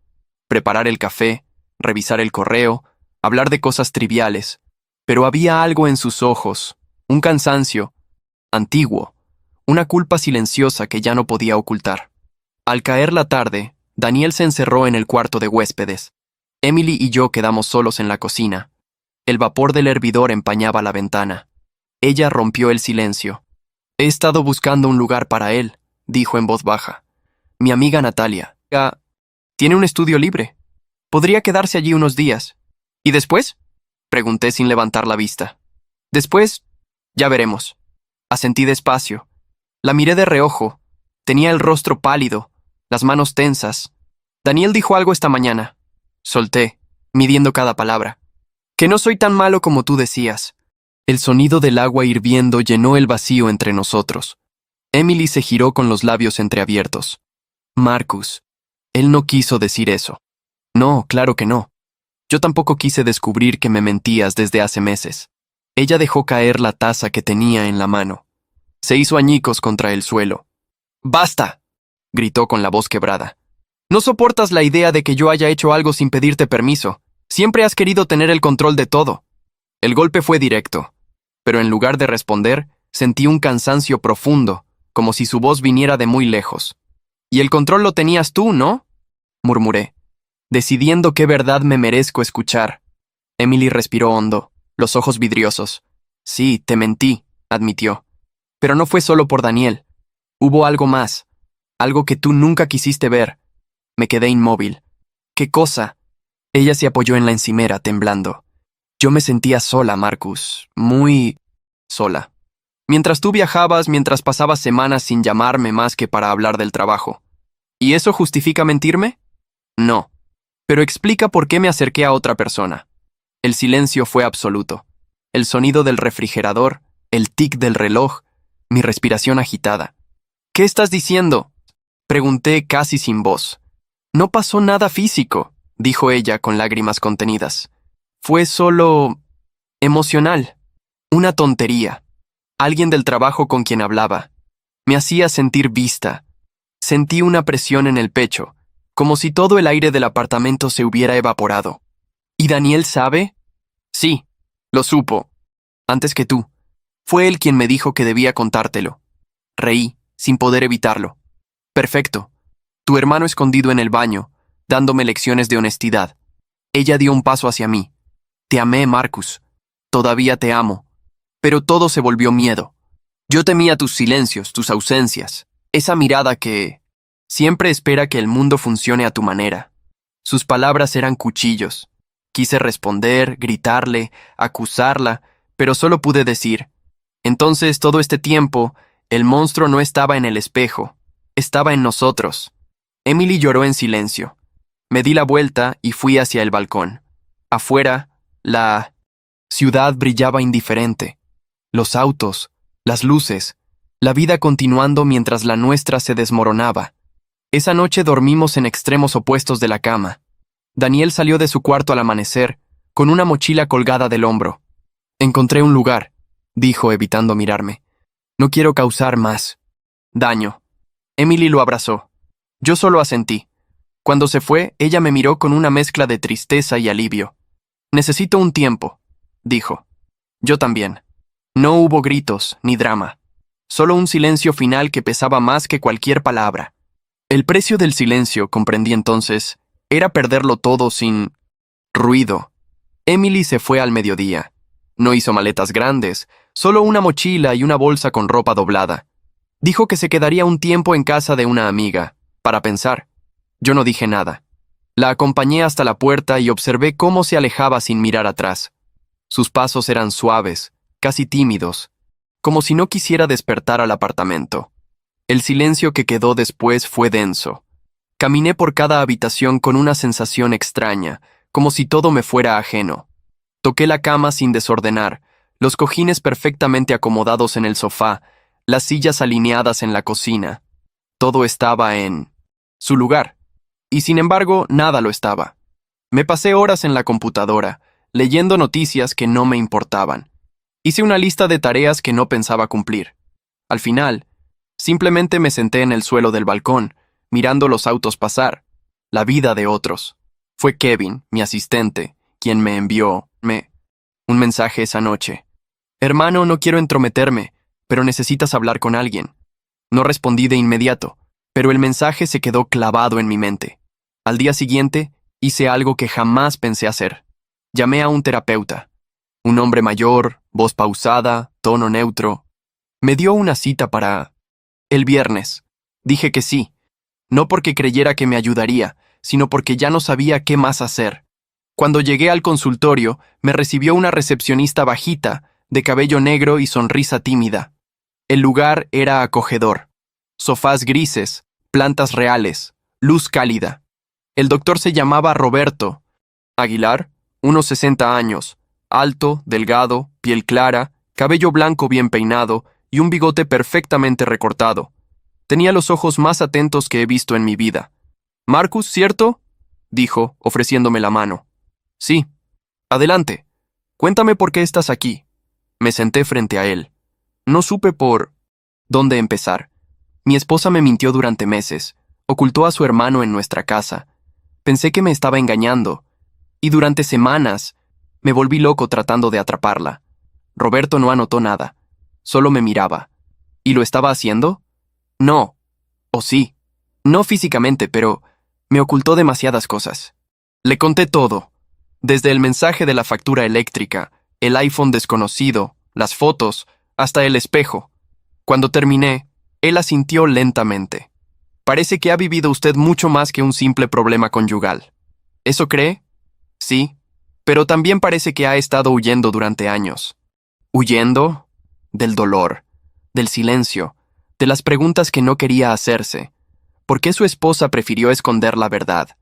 preparar el café, revisar el correo, hablar de cosas triviales, pero había algo en sus ojos, un cansancio antiguo, una culpa silenciosa que ya no podía ocultar. Al caer la tarde, Daniel se encerró en el cuarto de huéspedes. Emily y yo quedamos solos en la cocina. El vapor del hervidor empañaba la ventana. Ella rompió el silencio. He estado buscando un lugar para él, dijo en voz baja. Mi amiga Natalia tiene un estudio libre. Podría quedarse allí unos días. ¿Y después? Pregunté sin levantar la vista. Después, ya veremos. Asentí despacio, La miré de reojo. Tenía el rostro pálido, las manos tensas. Daniel dijo algo esta mañana. Solté, midiendo cada palabra. Que no soy tan malo como tú decías. El sonido del agua hirviendo llenó el vacío entre nosotros. Emily se giró con los labios entreabiertos. Marcus, él no quiso decir eso. No, claro que no. Yo tampoco quise descubrir que me mentías desde hace meses. Ella dejó caer la taza que tenía en la mano. Se hizo añicos contra el suelo. ¡Basta!, gritó con la voz quebrada. No soportas la idea de que yo haya hecho algo sin pedirte permiso. Siempre has querido tener el control de todo. El golpe fue directo, pero en lugar de responder, sentí un cansancio profundo, como si su voz viniera de muy lejos. «Y el control lo tenías tú, ¿no?», murmuré, decidiendo qué verdad me merezco escuchar. Emily respiró hondo, los ojos vidriosos. «Sí, te mentí», admitió. «Pero no fue solo por Daniel. Hubo algo más, algo que tú nunca quisiste ver». Me quedé inmóvil. «¿Qué cosa?». Ella se apoyó en la encimera, temblando. Yo me sentía sola, Marcus, muy sola. Mientras tú viajabas, mientras pasabas semanas sin llamarme más que para hablar del trabajo. ¿Y eso justifica mentirme? No. Pero explica por qué me acerqué a otra persona. El silencio fue absoluto. El sonido del refrigerador, el tic del reloj, mi respiración agitada. «¿Qué estás diciendo?», pregunté casi sin voz. «No pasó nada físico», dijo ella con lágrimas contenidas. «Fue solo emocional. Una tontería. Alguien del trabajo con quien hablaba. Me hacía sentir vista. Sentí una presión en el pecho, como si todo el aire del apartamento se hubiera evaporado». «¿Y Daniel sabe?» «Sí, lo supo. Antes que tú. Fue él quien me dijo que debía contártelo». Reí, sin poder evitarlo. «Perfecto. Tu hermano escondido en el baño, dándome lecciones de honestidad». Ella dio un paso hacia mí. «Te amé, Marcus. Todavía te amo. Pero todo se volvió miedo. Yo temía tus silencios, tus ausencias, esa mirada que siempre espera que el mundo funcione a tu manera». Sus palabras eran cuchillos. Quise responder, gritarle, acusarla, pero solo pude decir: «Entonces, todo este tiempo, el monstruo no estaba en el espejo, estaba en nosotros». Emily lloró en silencio. Me di la vuelta y fui hacia el balcón. Afuera, la ciudad brillaba indiferente. Los autos, las luces, la vida continuando mientras la nuestra se desmoronaba. Esa noche dormimos en extremos opuestos de la cama. Daniel salió de su cuarto al amanecer, con una mochila colgada del hombro. «Encontré un lugar», dijo, evitando mirarme. «No quiero causar más daño». Emily lo abrazó. Yo solo asentí. Cuando se fue, ella me miró con una mezcla de tristeza y alivio. «Necesito un tiempo», dijo. Yo también. No hubo gritos ni drama. Solo un silencio final que pesaba más que cualquier palabra. El precio del silencio, comprendí entonces, era perderlo todo sin ruido. Emily se fue al mediodía. No hizo maletas grandes, solo una mochila y una bolsa con ropa doblada. Dijo que se quedaría un tiempo en casa de una amiga, para pensar. Yo no dije nada. La acompañé hasta la puerta y observé cómo se alejaba sin mirar atrás. Sus pasos eran suaves, casi tímidos, como si no quisiera despertar al apartamento. El silencio que quedó después fue denso. Caminé por cada habitación con una sensación extraña, como si todo me fuera ajeno. Toqué la cama sin desordenar, los cojines perfectamente acomodados en el sofá, las sillas alineadas en la cocina. Todo estaba en su lugar, y sin embargo nada lo estaba. Me pasé horas en la computadora, leyendo noticias que no me importaban. Hice una lista de tareas que no pensaba cumplir. Al final, simplemente me senté en el suelo del balcón, mirando los autos pasar, la vida de otros. Fue Kevin, mi asistente, quien me envió un mensaje esa noche. «Hermano, no quiero entrometerme, pero necesitas hablar con alguien». No respondí de inmediato, pero el mensaje se quedó clavado en mi mente. Al día siguiente, hice algo que jamás pensé hacer. Llamé a un terapeuta. Un hombre mayor, voz pausada, tono neutro. Me dio una cita para el viernes. Dije que sí, no porque creyera que me ayudaría, sino porque ya no sabía qué más hacer. Cuando llegué al consultorio, me recibió una recepcionista bajita, de cabello negro y sonrisa tímida. El lugar era acogedor. Sofás grises, plantas reales, luz cálida. El doctor se llamaba Roberto Aguilar, unos 60 años, alto, delgado, piel clara, cabello blanco bien peinado y un bigote perfectamente recortado. Tenía los ojos más atentos que he visto en mi vida. «Marcus, ¿cierto?», dijo, ofreciéndome la mano. «Sí. Adelante. Cuéntame por qué estás aquí». Me senté frente a él. No supe por dónde empezar. Mi esposa me mintió durante meses, ocultó a su hermano en nuestra casa. Pensé que me estaba engañando, y durante semanas me volví loco tratando de atraparla. Roberto no anotó nada, solo me miraba. ¿Y lo estaba haciendo? No. ¿O sí? No físicamente, pero me ocultó demasiadas cosas. Le conté todo, desde el mensaje de la factura eléctrica, el iPhone desconocido, las fotos, hasta el espejo. Cuando terminé, él asintió lentamente. «Parece que ha vivido usted mucho más que un simple problema conyugal». ¿Eso cree? Sí, pero también parece que ha estado huyendo durante años. ¿Huyendo? Del dolor, del silencio, de las preguntas que no quería hacerse. ¿Por qué su esposa prefirió esconder la verdad?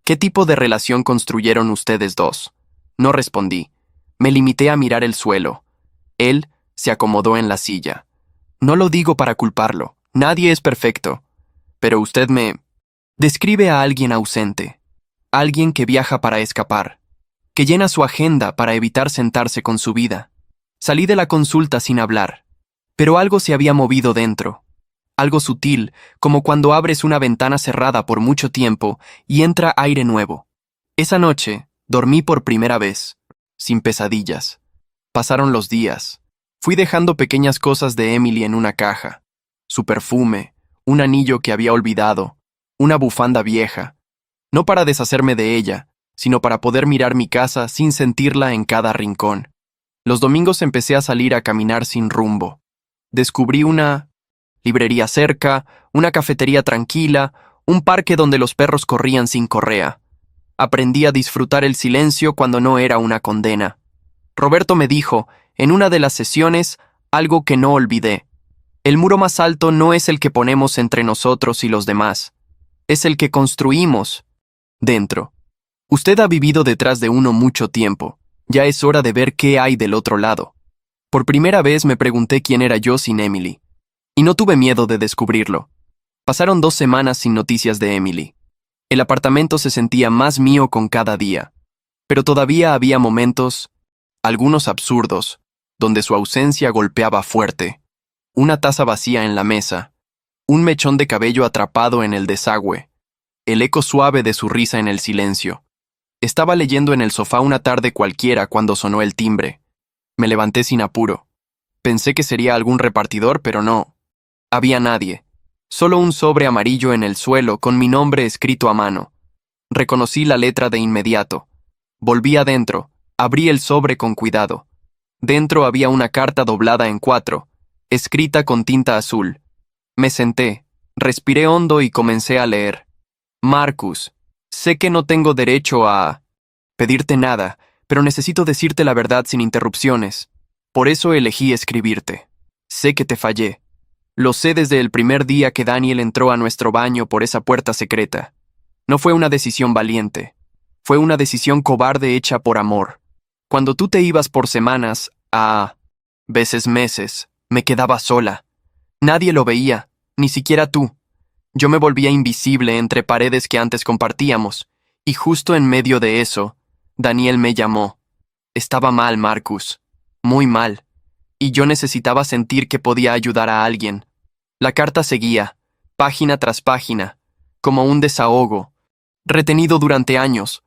¿Qué tipo de relación construyeron ustedes dos? No respondí. Me limité a mirar el suelo. Él se acomodó en la silla. No lo digo para culparlo. Nadie es perfecto. Pero usted me describe a alguien ausente. Alguien que viaja para escapar. Que llena su agenda para evitar sentarse con su vida. Salí de la consulta sin hablar. Pero algo se había movido dentro. Algo sutil, como cuando abres una ventana cerrada por mucho tiempo y entra aire nuevo. Esa noche, dormí por primera vez, sin pesadillas. Pasaron los días. Fui dejando pequeñas cosas de Emily en una caja. Su perfume, un anillo que había olvidado, una bufanda vieja. No para deshacerme de ella, sino para poder mirar mi casa sin sentirla en cada rincón. Los domingos empecé a salir a caminar sin rumbo. Descubrí una librería cerca, una cafetería tranquila, un parque donde los perros corrían sin correa. Aprendí a disfrutar el silencio cuando no era una condena. Roberto me dijo, en una de las sesiones, algo que no olvidé. El muro más alto no es el que ponemos entre nosotros y los demás. Es el que construimos dentro. Usted ha vivido detrás de uno mucho tiempo. Ya es hora de ver qué hay del otro lado. Por primera vez me pregunté quién era yo sin Emily. Y no tuve miedo de descubrirlo. Pasaron 2 semanas sin noticias de Emily. El apartamento se sentía más mío con cada día. Pero todavía había momentos, algunos absurdos, donde su ausencia golpeaba fuerte. Una taza vacía en la mesa, un mechón de cabello atrapado en el desagüe, el eco suave de su risa en el silencio. Estaba leyendo en el sofá una tarde cualquiera cuando sonó el timbre. Me levanté sin apuro. Pensé que sería algún repartidor, pero no. Había nadie. Solo un sobre amarillo en el suelo con mi nombre escrito a mano. Reconocí la letra de inmediato. Volví adentro, abrí el sobre con cuidado. Dentro había una carta doblada en 4, escrita con tinta azul. Me senté, respiré hondo y comencé a leer. «Marcus, sé que no tengo derecho a pedirte nada, pero necesito decirte la verdad sin interrupciones. Por eso elegí escribirte. Sé que te fallé. Lo sé desde el primer día que Daniel entró a nuestro baño por esa puerta secreta. No fue una decisión valiente. Fue una decisión cobarde hecha por amor. Cuando tú te ibas por semanas, a veces meses, me quedaba sola. Nadie lo veía, ni siquiera tú. Yo me volvía invisible entre paredes que antes compartíamos, y justo en medio de eso, Daniel me llamó. Estaba mal, Marcus. Muy mal. Y yo necesitaba sentir que podía ayudar a alguien. La carta seguía, página tras página, como un desahogo, retenido durante años.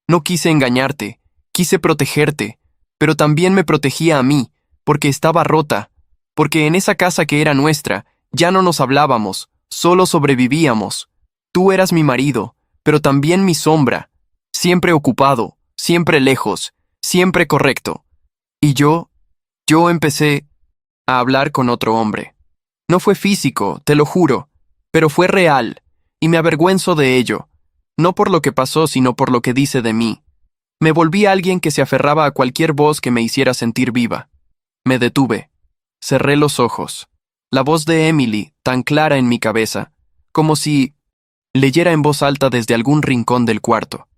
No quise engañarte, quise protegerte, pero también me protegía a mí, porque estaba rota, porque en esa casa que era nuestra, ya no nos hablábamos, solo sobrevivíamos. Tú eras mi marido, pero también mi sombra, siempre ocupado, siempre lejos, siempre correcto. Y yo empecé a hablar con otro hombre. No fue físico, te lo juro, pero fue real, y me avergüenzo de ello, no por lo que pasó, sino por lo que dice de mí. Me volví alguien que se aferraba a cualquier voz que me hiciera sentir viva. Me detuve. Cerré los ojos. La voz de Emily, tan clara en mi cabeza, como si leyera en voz alta desde algún rincón del cuarto.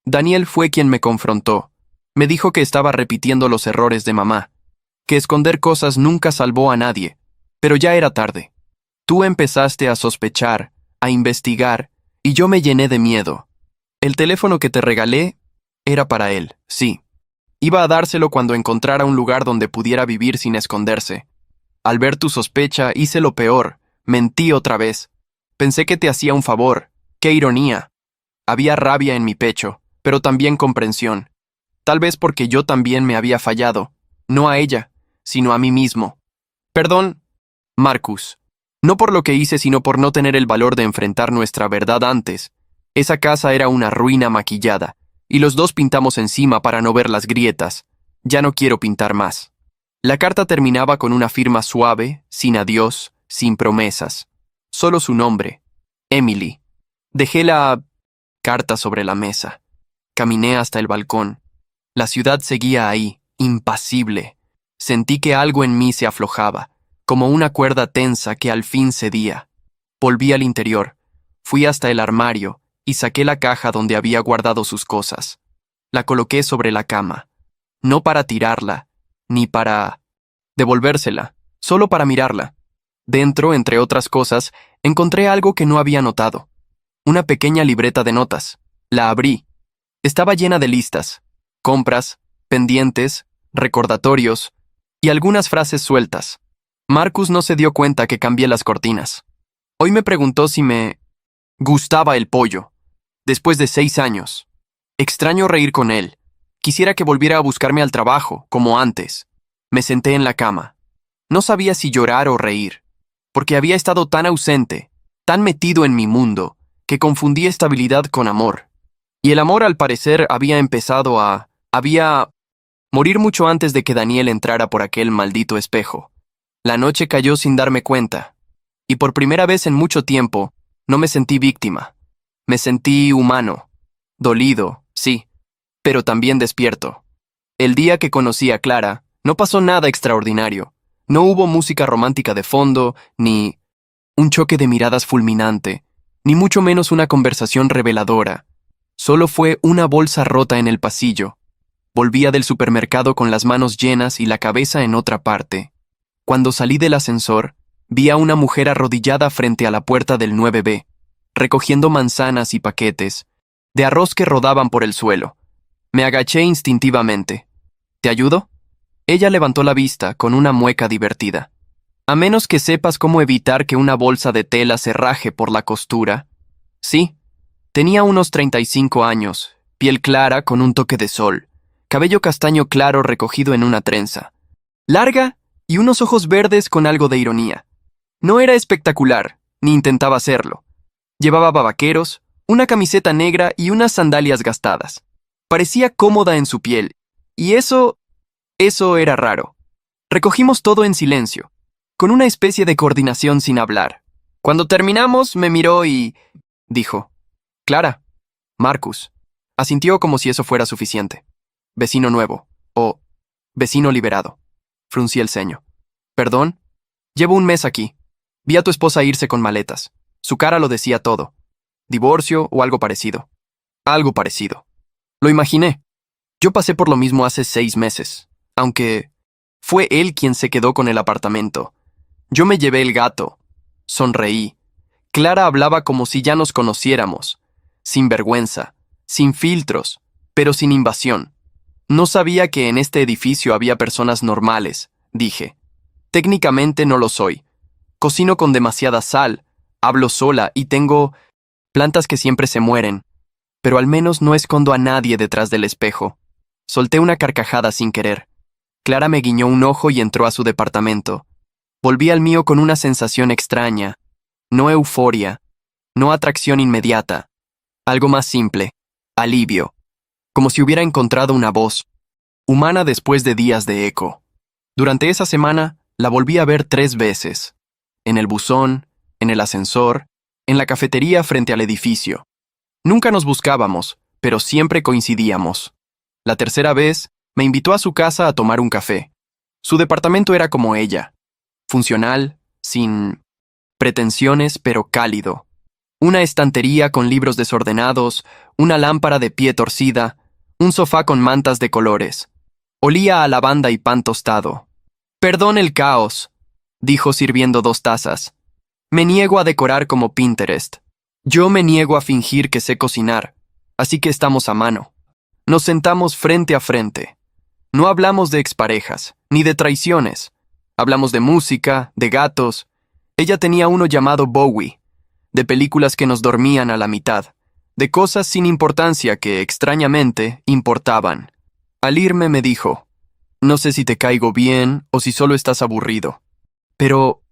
Daniel fue quien me confrontó. Me dijo que estaba repitiendo los errores de mamá, que esconder cosas nunca salvó a nadie, pero ya era tarde. Tú empezaste a sospechar, a investigar, y yo me llené de miedo. El teléfono que te regalé era para él, sí. Iba a dárselo cuando encontrara un lugar donde pudiera vivir sin esconderse. Al ver tu sospecha, hice lo peor, mentí otra vez. Pensé que te hacía un favor. ¡Qué ironía! Había rabia en mi pecho, pero también comprensión. Tal vez porque yo también me había fallado, no a ella, sino a mí mismo. Perdón, Marcus. No por lo que hice, sino por no tener el valor de enfrentar nuestra verdad antes. Esa casa era una ruina maquillada, y los dos pintamos encima para no ver las grietas. Ya no quiero pintar más. La carta terminaba con una firma suave, sin adiós, sin promesas. Solo su nombre, Emily. Dejé la carta sobre la mesa. Caminé hasta el balcón. La ciudad seguía ahí, impasible. Sentí que algo en mí se aflojaba, como una cuerda tensa que al fin cedía. Volví al interior, fui hasta el armario y saqué la caja donde había guardado sus cosas. La coloqué sobre la cama, no para tirarla, ni para devolvérsela, solo para mirarla. Dentro, entre otras cosas, encontré algo que no había notado. Una pequeña libreta de notas. La abrí. Estaba llena de listas, compras, pendientes, recordatorios y algunas frases sueltas. Marcus no se dio cuenta que cambié las cortinas. Hoy me preguntó si me gustaba el pollo, después de 6 años. Extraño reír con él. Quisiera que volviera a buscarme al trabajo, como antes. Me senté en la cama. No sabía si llorar o reír, porque había estado tan ausente, tan metido en mi mundo, que confundí estabilidad con amor. Y el amor, al parecer, había morir mucho antes de que Daniel entrara por aquel maldito espejo. La noche cayó sin darme cuenta, y por primera vez en mucho tiempo, no me sentí víctima. Me sentí humano, dolido, sí, pero también despierto. El día que conocí a Clara, no pasó nada extraordinario. No hubo música romántica de fondo, ni un choque de miradas fulminante, ni mucho menos una conversación reveladora. Solo fue una bolsa rota en el pasillo. Volvía del supermercado con las manos llenas y la cabeza en otra parte. Cuando salí del ascensor, vi a una mujer arrodillada frente a la puerta del 9B, recogiendo manzanas y paquetes de arroz que rodaban por el suelo. Me agaché instintivamente. ¿Te ayudo? Ella levantó la vista con una mueca divertida. A menos que sepas cómo evitar que una bolsa de tela se raje por la costura. Sí. Tenía unos 35 años, piel clara con un toque de sol, cabello castaño claro recogido en una trenza, larga y unos ojos verdes con algo de ironía. No era espectacular, ni intentaba serlo. Llevaba vaqueros, una camiseta negra y unas sandalias gastadas. Parecía cómoda en su piel, y eso era raro. Recogimos todo en silencio, con una especie de coordinación sin hablar. Cuando terminamos, me miró y dijo: Clara. Marcus. Asintió como si eso fuera suficiente. Vecino nuevo. O vecino liberado. Fruncí el ceño. ¿Perdón? Llevo un mes aquí. Vi a tu esposa irse con maletas. Su cara lo decía todo. ¿Divorcio o algo parecido? Algo parecido. Lo imaginé. Yo pasé por lo mismo hace 6 meses, aunque fue él quien se quedó con el apartamento. Yo me llevé el gato. Sonreí. Clara hablaba como si ya nos conociéramos. Sin vergüenza, sin filtros, pero sin invasión. No sabía que en este edificio había personas normales, dije. Técnicamente no lo soy. Cocino con demasiada sal, hablo sola y tengo plantas que siempre se mueren. Pero al menos no escondo a nadie detrás del espejo. Solté una carcajada sin querer. Clara me guiñó un ojo y entró a su departamento. Volví al mío con una sensación extraña. No euforia, no atracción inmediata. Algo más simple, alivio, como si hubiera encontrado una voz, humana después de días de eco. Durante esa semana, la volví a ver 3 veces, en el buzón, en el ascensor, en la cafetería frente al edificio. Nunca nos buscábamos, pero siempre coincidíamos. La tercera vez, me invitó a su casa a tomar un café. Su departamento era como ella, funcional, sin pretensiones, pero cálido. Una estantería con libros desordenados, una lámpara de pie torcida, un sofá con mantas de colores. Olía a lavanda y pan tostado. «Perdón el caos», dijo sirviendo 2 tazas. «Me niego a decorar como Pinterest. Yo me niego a fingir que sé cocinar, así que estamos a mano». Nos sentamos frente a frente. No hablamos de exparejas, ni de traiciones. Hablamos de música, de gatos. Ella tenía uno llamado Bowie, de películas que nos dormían a la mitad, de cosas sin importancia que, extrañamente, importaban. Al irme me dijo, «No sé si te caigo bien o si solo estás aburrido, pero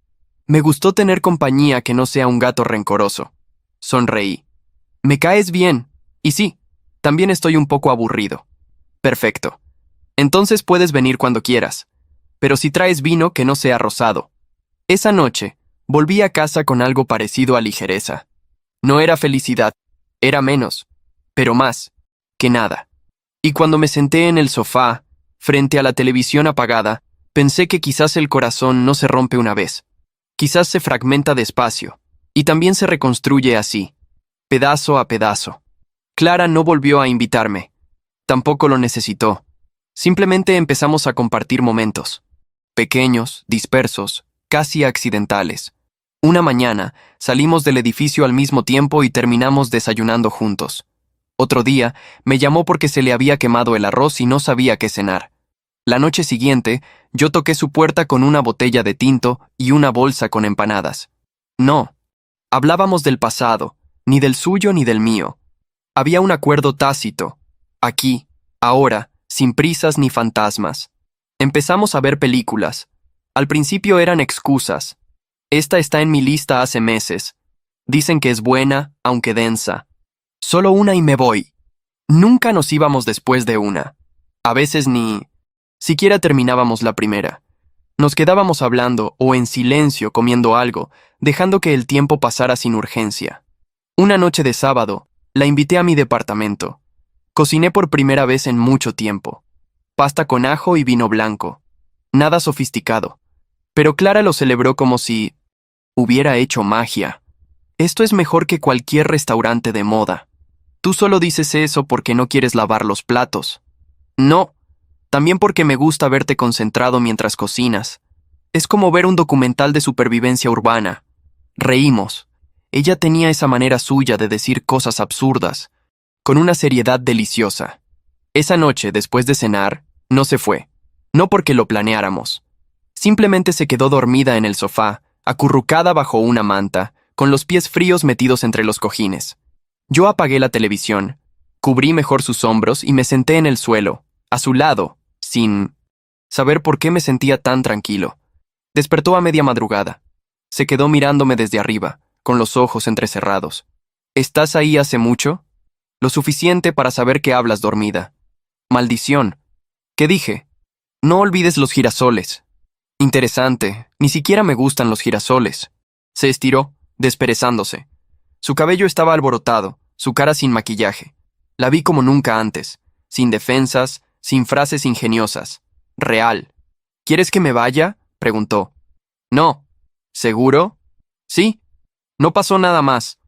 me gustó tener compañía que no sea un gato rencoroso». Sonreí. «Me caes bien, y sí, también estoy un poco aburrido». «Perfecto. Entonces puedes venir cuando quieras, pero si traes vino que no sea rosado». Esa noche, volví a casa con algo parecido a ligereza. No era felicidad, era menos, pero más, que nada. Y cuando me senté en el sofá, frente a la televisión apagada, pensé que quizás el corazón no se rompe una vez. Quizás se fragmenta despacio, y también se reconstruye así, pedazo a pedazo. Clara no volvió a invitarme. Tampoco lo necesitó. Simplemente empezamos a compartir momentos. Pequeños, dispersos, casi accidentales. Una mañana, salimos del edificio al mismo tiempo y terminamos desayunando juntos. Otro día, me llamó porque se le había quemado el arroz y no sabía qué cenar. La noche siguiente, yo toqué su puerta con una botella de tinto y una bolsa con empanadas. No, hablábamos del pasado, ni del suyo ni del mío. Había un acuerdo tácito, aquí, ahora, sin prisas ni fantasmas. Empezamos a ver películas. Al principio eran excusas. Esta está en mi lista hace meses. Dicen que es buena, aunque densa. Solo una y me voy. Nunca nos íbamos después de una. A veces ni siquiera terminábamos la primera. Nos quedábamos hablando o en silencio comiendo algo, dejando que el tiempo pasara sin urgencia. Una noche de sábado, la invité a mi departamento. Cociné por primera vez en mucho tiempo. Pasta con ajo y vino blanco. Nada sofisticado. Pero Clara lo celebró como si hubiera hecho magia. Esto es mejor que cualquier restaurante de moda. Tú solo dices eso porque no quieres lavar los platos. No, también porque me gusta verte concentrado mientras cocinas. Es como ver un documental de supervivencia urbana. Reímos. Ella tenía esa manera suya de decir cosas absurdas, con una seriedad deliciosa. Esa noche, después de cenar, no se fue. No porque lo planeáramos. Simplemente se quedó dormida en el sofá, acurrucada bajo una manta, con los pies fríos metidos entre los cojines. Yo apagué la televisión, cubrí mejor sus hombros y me senté en el suelo, a su lado, sin saber por qué me sentía tan tranquilo. Despertó a media madrugada. Se quedó mirándome desde arriba, con los ojos entrecerrados. ¿Estás ahí hace mucho? Lo suficiente para saber que hablas dormida. Maldición. ¿Qué dije? No olvides los girasoles. Interesante, ni siquiera me gustan los girasoles. Se estiró, desperezándose. Su cabello estaba alborotado, su cara sin maquillaje. La vi como nunca antes, sin defensas, sin frases ingeniosas. Real. ¿Quieres que me vaya?, preguntó. No. ¿Seguro? Sí. No pasó nada más.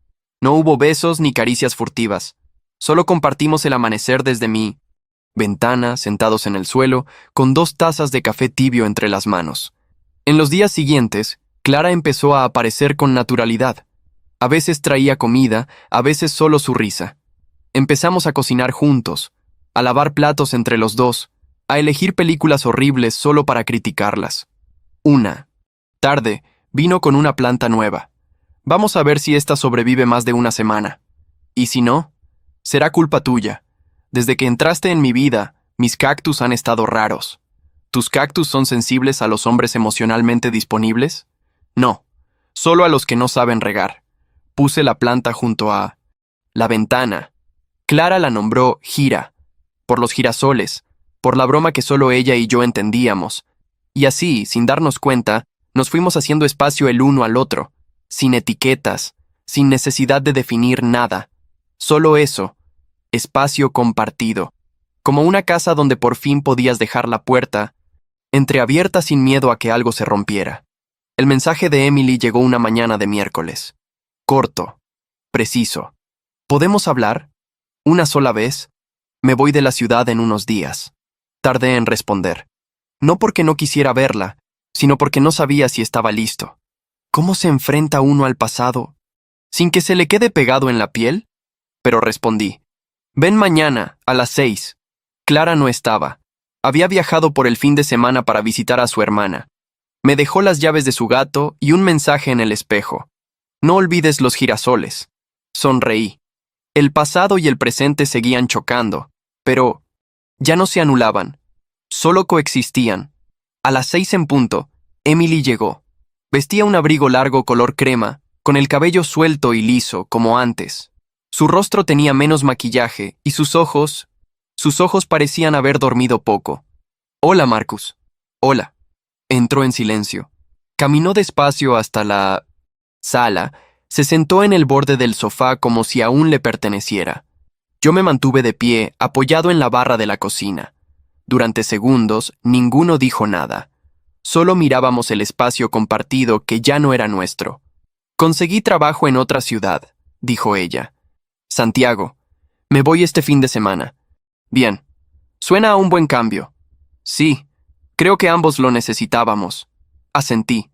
No hubo besos ni caricias furtivas. Solo compartimos el amanecer desde mi ventana, sentados en el suelo, con 2 tazas de café tibio entre las manos. En los días siguientes, Clara empezó a aparecer con naturalidad. A veces traía comida, a veces solo su risa. Empezamos a cocinar juntos, a lavar platos entre los dos, a elegir películas horribles solo para criticarlas. Una tarde, vino con una planta nueva. Vamos a ver si esta sobrevive más de una semana. Y si no, será culpa tuya. Desde que entraste en mi vida, mis cactus han estado raros. ¿Tus cactus son sensibles a los hombres emocionalmente disponibles? No, solo a los que no saben regar. Puse la planta junto a la ventana. Clara la nombró Gira, por los girasoles, por la broma que solo ella y yo entendíamos. Y así, sin darnos cuenta, nos fuimos haciendo espacio el uno al otro, sin etiquetas, sin necesidad de definir nada. Solo eso, espacio compartido, como una casa donde por fin podías dejar la puerta entreabierta sin miedo a que algo se rompiera. El mensaje de Emily llegó una mañana de miércoles. Corto, preciso. ¿Podemos hablar? ¿Una sola vez? Me voy de la ciudad en unos días. Tardé en responder. No porque no quisiera verla, sino porque no sabía si estaba listo. ¿Cómo se enfrenta uno al pasado sin que se le quede pegado en la piel? Pero respondí. Ven mañana, a las 6. Clara no estaba. Había viajado por el fin de semana para visitar a su hermana. Me dejó las llaves de su gato y un mensaje en el espejo. No olvides los girasoles. Sonreí. El pasado y el presente seguían chocando, pero ya no se anulaban. Solo coexistían. A las 6 en punto, Emily llegó. Vestía un abrigo largo color crema, con el cabello suelto y liso, como antes. Su rostro tenía menos maquillaje y sus ojos parecían haber dormido poco. Hola, Marcus. Hola. Entró en silencio. Caminó despacio hasta la sala, se sentó en el borde del sofá como si aún le perteneciera. Yo me mantuve de pie, apoyado en la barra de la cocina. Durante segundos, ninguno dijo nada. Solo mirábamos el espacio compartido que ya no era nuestro. Conseguí trabajo en otra ciudad, dijo ella. Santiago. Me voy este fin de semana. Bien. Suena a un buen cambio. Sí. Creo que ambos lo necesitábamos. Asentí.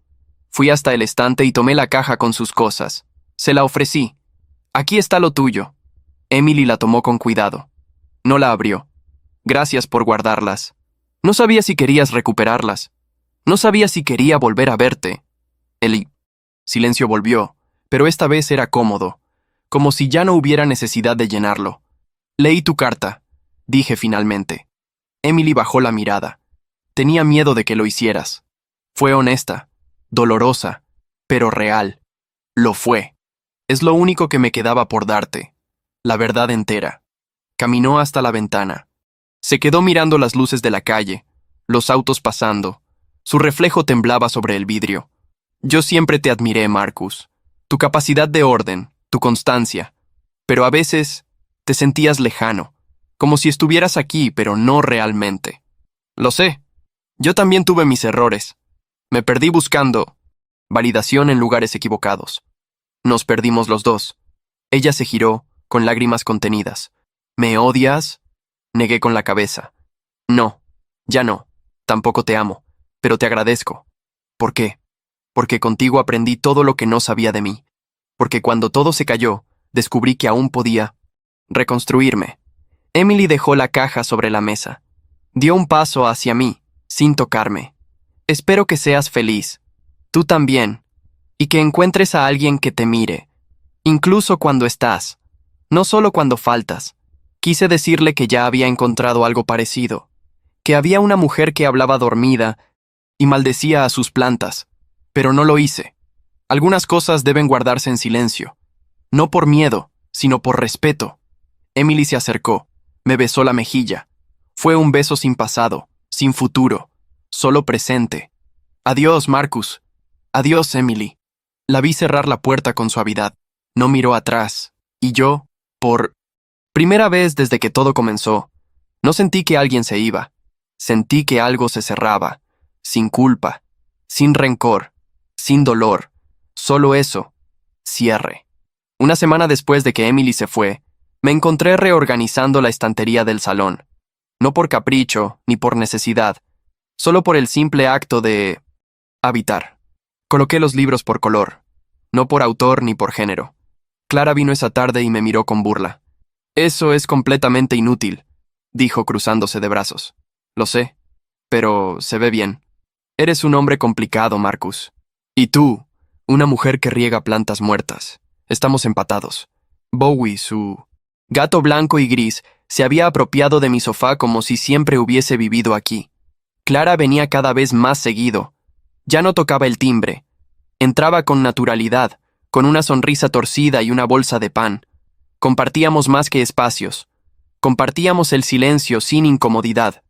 Fui hasta el estante y tomé la caja con sus cosas. Se la ofrecí. Aquí está lo tuyo. Emily la tomó con cuidado. No la abrió. Gracias por guardarlas. No sabía si querías recuperarlas. No sabía si quería volver a verte. El silencio volvió, pero esta vez era cómodo, como si ya no hubiera necesidad de llenarlo. Leí tu carta, dije finalmente. Emily bajó la mirada. Tenía miedo de que lo hicieras. Fue honesta, dolorosa, pero real. Lo fue. Es lo único que me quedaba por darte. La verdad entera. Caminó hasta la ventana. Se quedó mirando las luces de la calle, los autos pasando. Su reflejo temblaba sobre el vidrio. Yo siempre te admiré, Marcus. Tu capacidad de orden, tu constancia. Pero a veces te sentías lejano, como si estuvieras aquí, pero no realmente. Lo sé. Yo también tuve mis errores. Me perdí buscando validación en lugares equivocados. Nos perdimos los dos. Ella se giró, con lágrimas contenidas. ¿Me odias? Negué con la cabeza. No, ya no. Tampoco te amo, pero te agradezco. ¿Por qué? Porque contigo aprendí todo lo que no sabía de mí. Porque cuando todo se cayó, descubrí que aún podía reconstruirme. Emily dejó la caja sobre la mesa. Dio un paso hacia mí, sin tocarme. Espero que seas feliz. Tú también. Y que encuentres a alguien que te mire. Incluso cuando estás. No solo cuando faltas. Quise decirle que ya había encontrado algo parecido. Que había una mujer que hablaba dormida y maldecía a sus plantas. Pero no lo hice. Algunas cosas deben guardarse en silencio. No por miedo, sino por respeto. Emily se acercó. Me besó la mejilla. Fue un beso sin pasado, sin futuro, solo presente. Adiós, Marcus. Adiós, Emily. La vi cerrar la puerta con suavidad. No miró atrás. Y yo, por primera vez desde que todo comenzó, no sentí que alguien se iba. Sentí que algo se cerraba, sin culpa, sin rencor, sin dolor. Solo eso, cierre. Una semana después de que Emily se fue, me encontré reorganizando la estantería del salón. No por capricho, ni por necesidad, solo por el simple acto de habitar. Coloqué los libros por color, no por autor ni por género. Clara vino esa tarde y me miró con burla. Eso es completamente inútil, dijo cruzándose de brazos. Lo sé, pero se ve bien. Eres un hombre complicado, Marcus. Y tú, una mujer que riega plantas muertas. Estamos empatados. Bowie, su gato blanco y gris, se había apropiado de mi sofá como si siempre hubiese vivido aquí. Clara venía cada vez más seguido. Ya no tocaba el timbre. Entraba con naturalidad, con una sonrisa torcida y una bolsa de pan. Compartíamos más que espacios. Compartíamos el silencio sin incomodidad.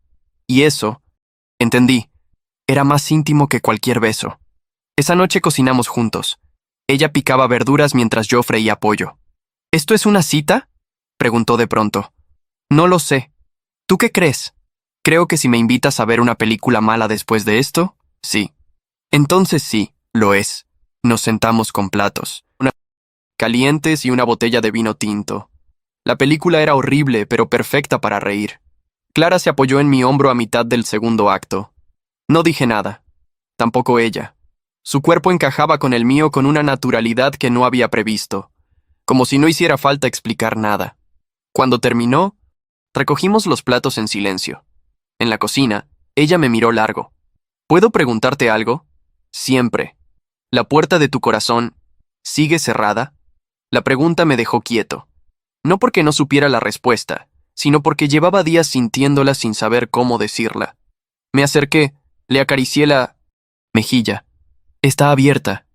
Y eso, entendí, era más íntimo que cualquier beso. Esa noche cocinamos juntos. Ella picaba verduras mientras yo freía pollo. ¿Esto es una cita?, preguntó de pronto. No lo sé. ¿Tú qué crees? Creo que si me invitas a ver una película mala después de esto, sí. Entonces sí, Lo es. Nos sentamos con platos, calientes y una botella de vino tinto. La película era horrible, pero perfecta para reír. Clara se apoyó en mi hombro a mitad del segundo acto. No dije nada. Tampoco ella. Su cuerpo encajaba con el mío con una naturalidad que no había previsto, como si no hiciera falta explicar nada. Cuando terminó, recogimos los platos en silencio. En la cocina, ella me miró largo. ¿Puedo preguntarte algo? Siempre. ¿La puerta de tu corazón sigue cerrada? La pregunta me dejó quieto. No porque no supiera la respuesta, sino porque llevaba días sintiéndola sin saber cómo decirla. Me acerqué, le acaricié la mejilla. Está abierta.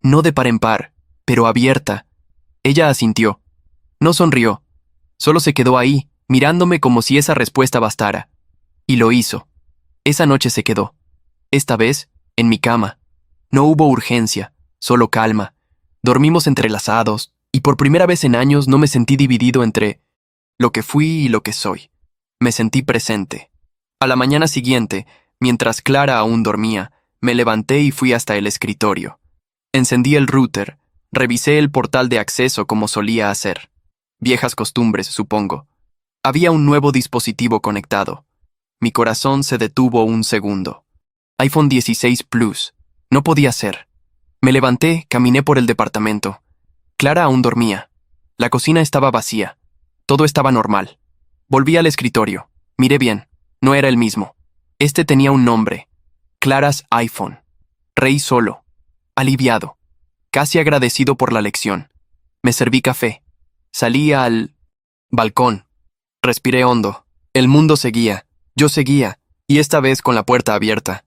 No de par en par, pero abierta. Ella asintió. No sonrió. Solo se quedó ahí, mirándome como si esa respuesta bastara. Y lo hizo. Esa noche se quedó. Esta vez, en mi cama. No hubo urgencia, solo calma. Dormimos entrelazados, y por primera vez en años no me sentí dividido entre lo que fui y lo que soy. Me sentí presente. A la mañana siguiente, mientras Clara aún dormía, me levanté y fui hasta el escritorio. Encendí el router, revisé el portal de acceso como solía hacer. Viejas costumbres, supongo. Había un nuevo dispositivo conectado. Mi corazón se detuvo un segundo. iPhone 16 Plus. No podía ser. Me levanté, caminé por el departamento. Clara aún dormía. La cocina estaba vacía. Todo estaba normal. Volví al escritorio. Miré bien. No era el mismo. Este tenía un nombre. Clara's iPhone. Reí solo. Aliviado. Casi agradecido por la lección. Me serví café. Salí al balcón. Respiré hondo. El mundo seguía. Yo seguía. Y esta vez con la puerta abierta.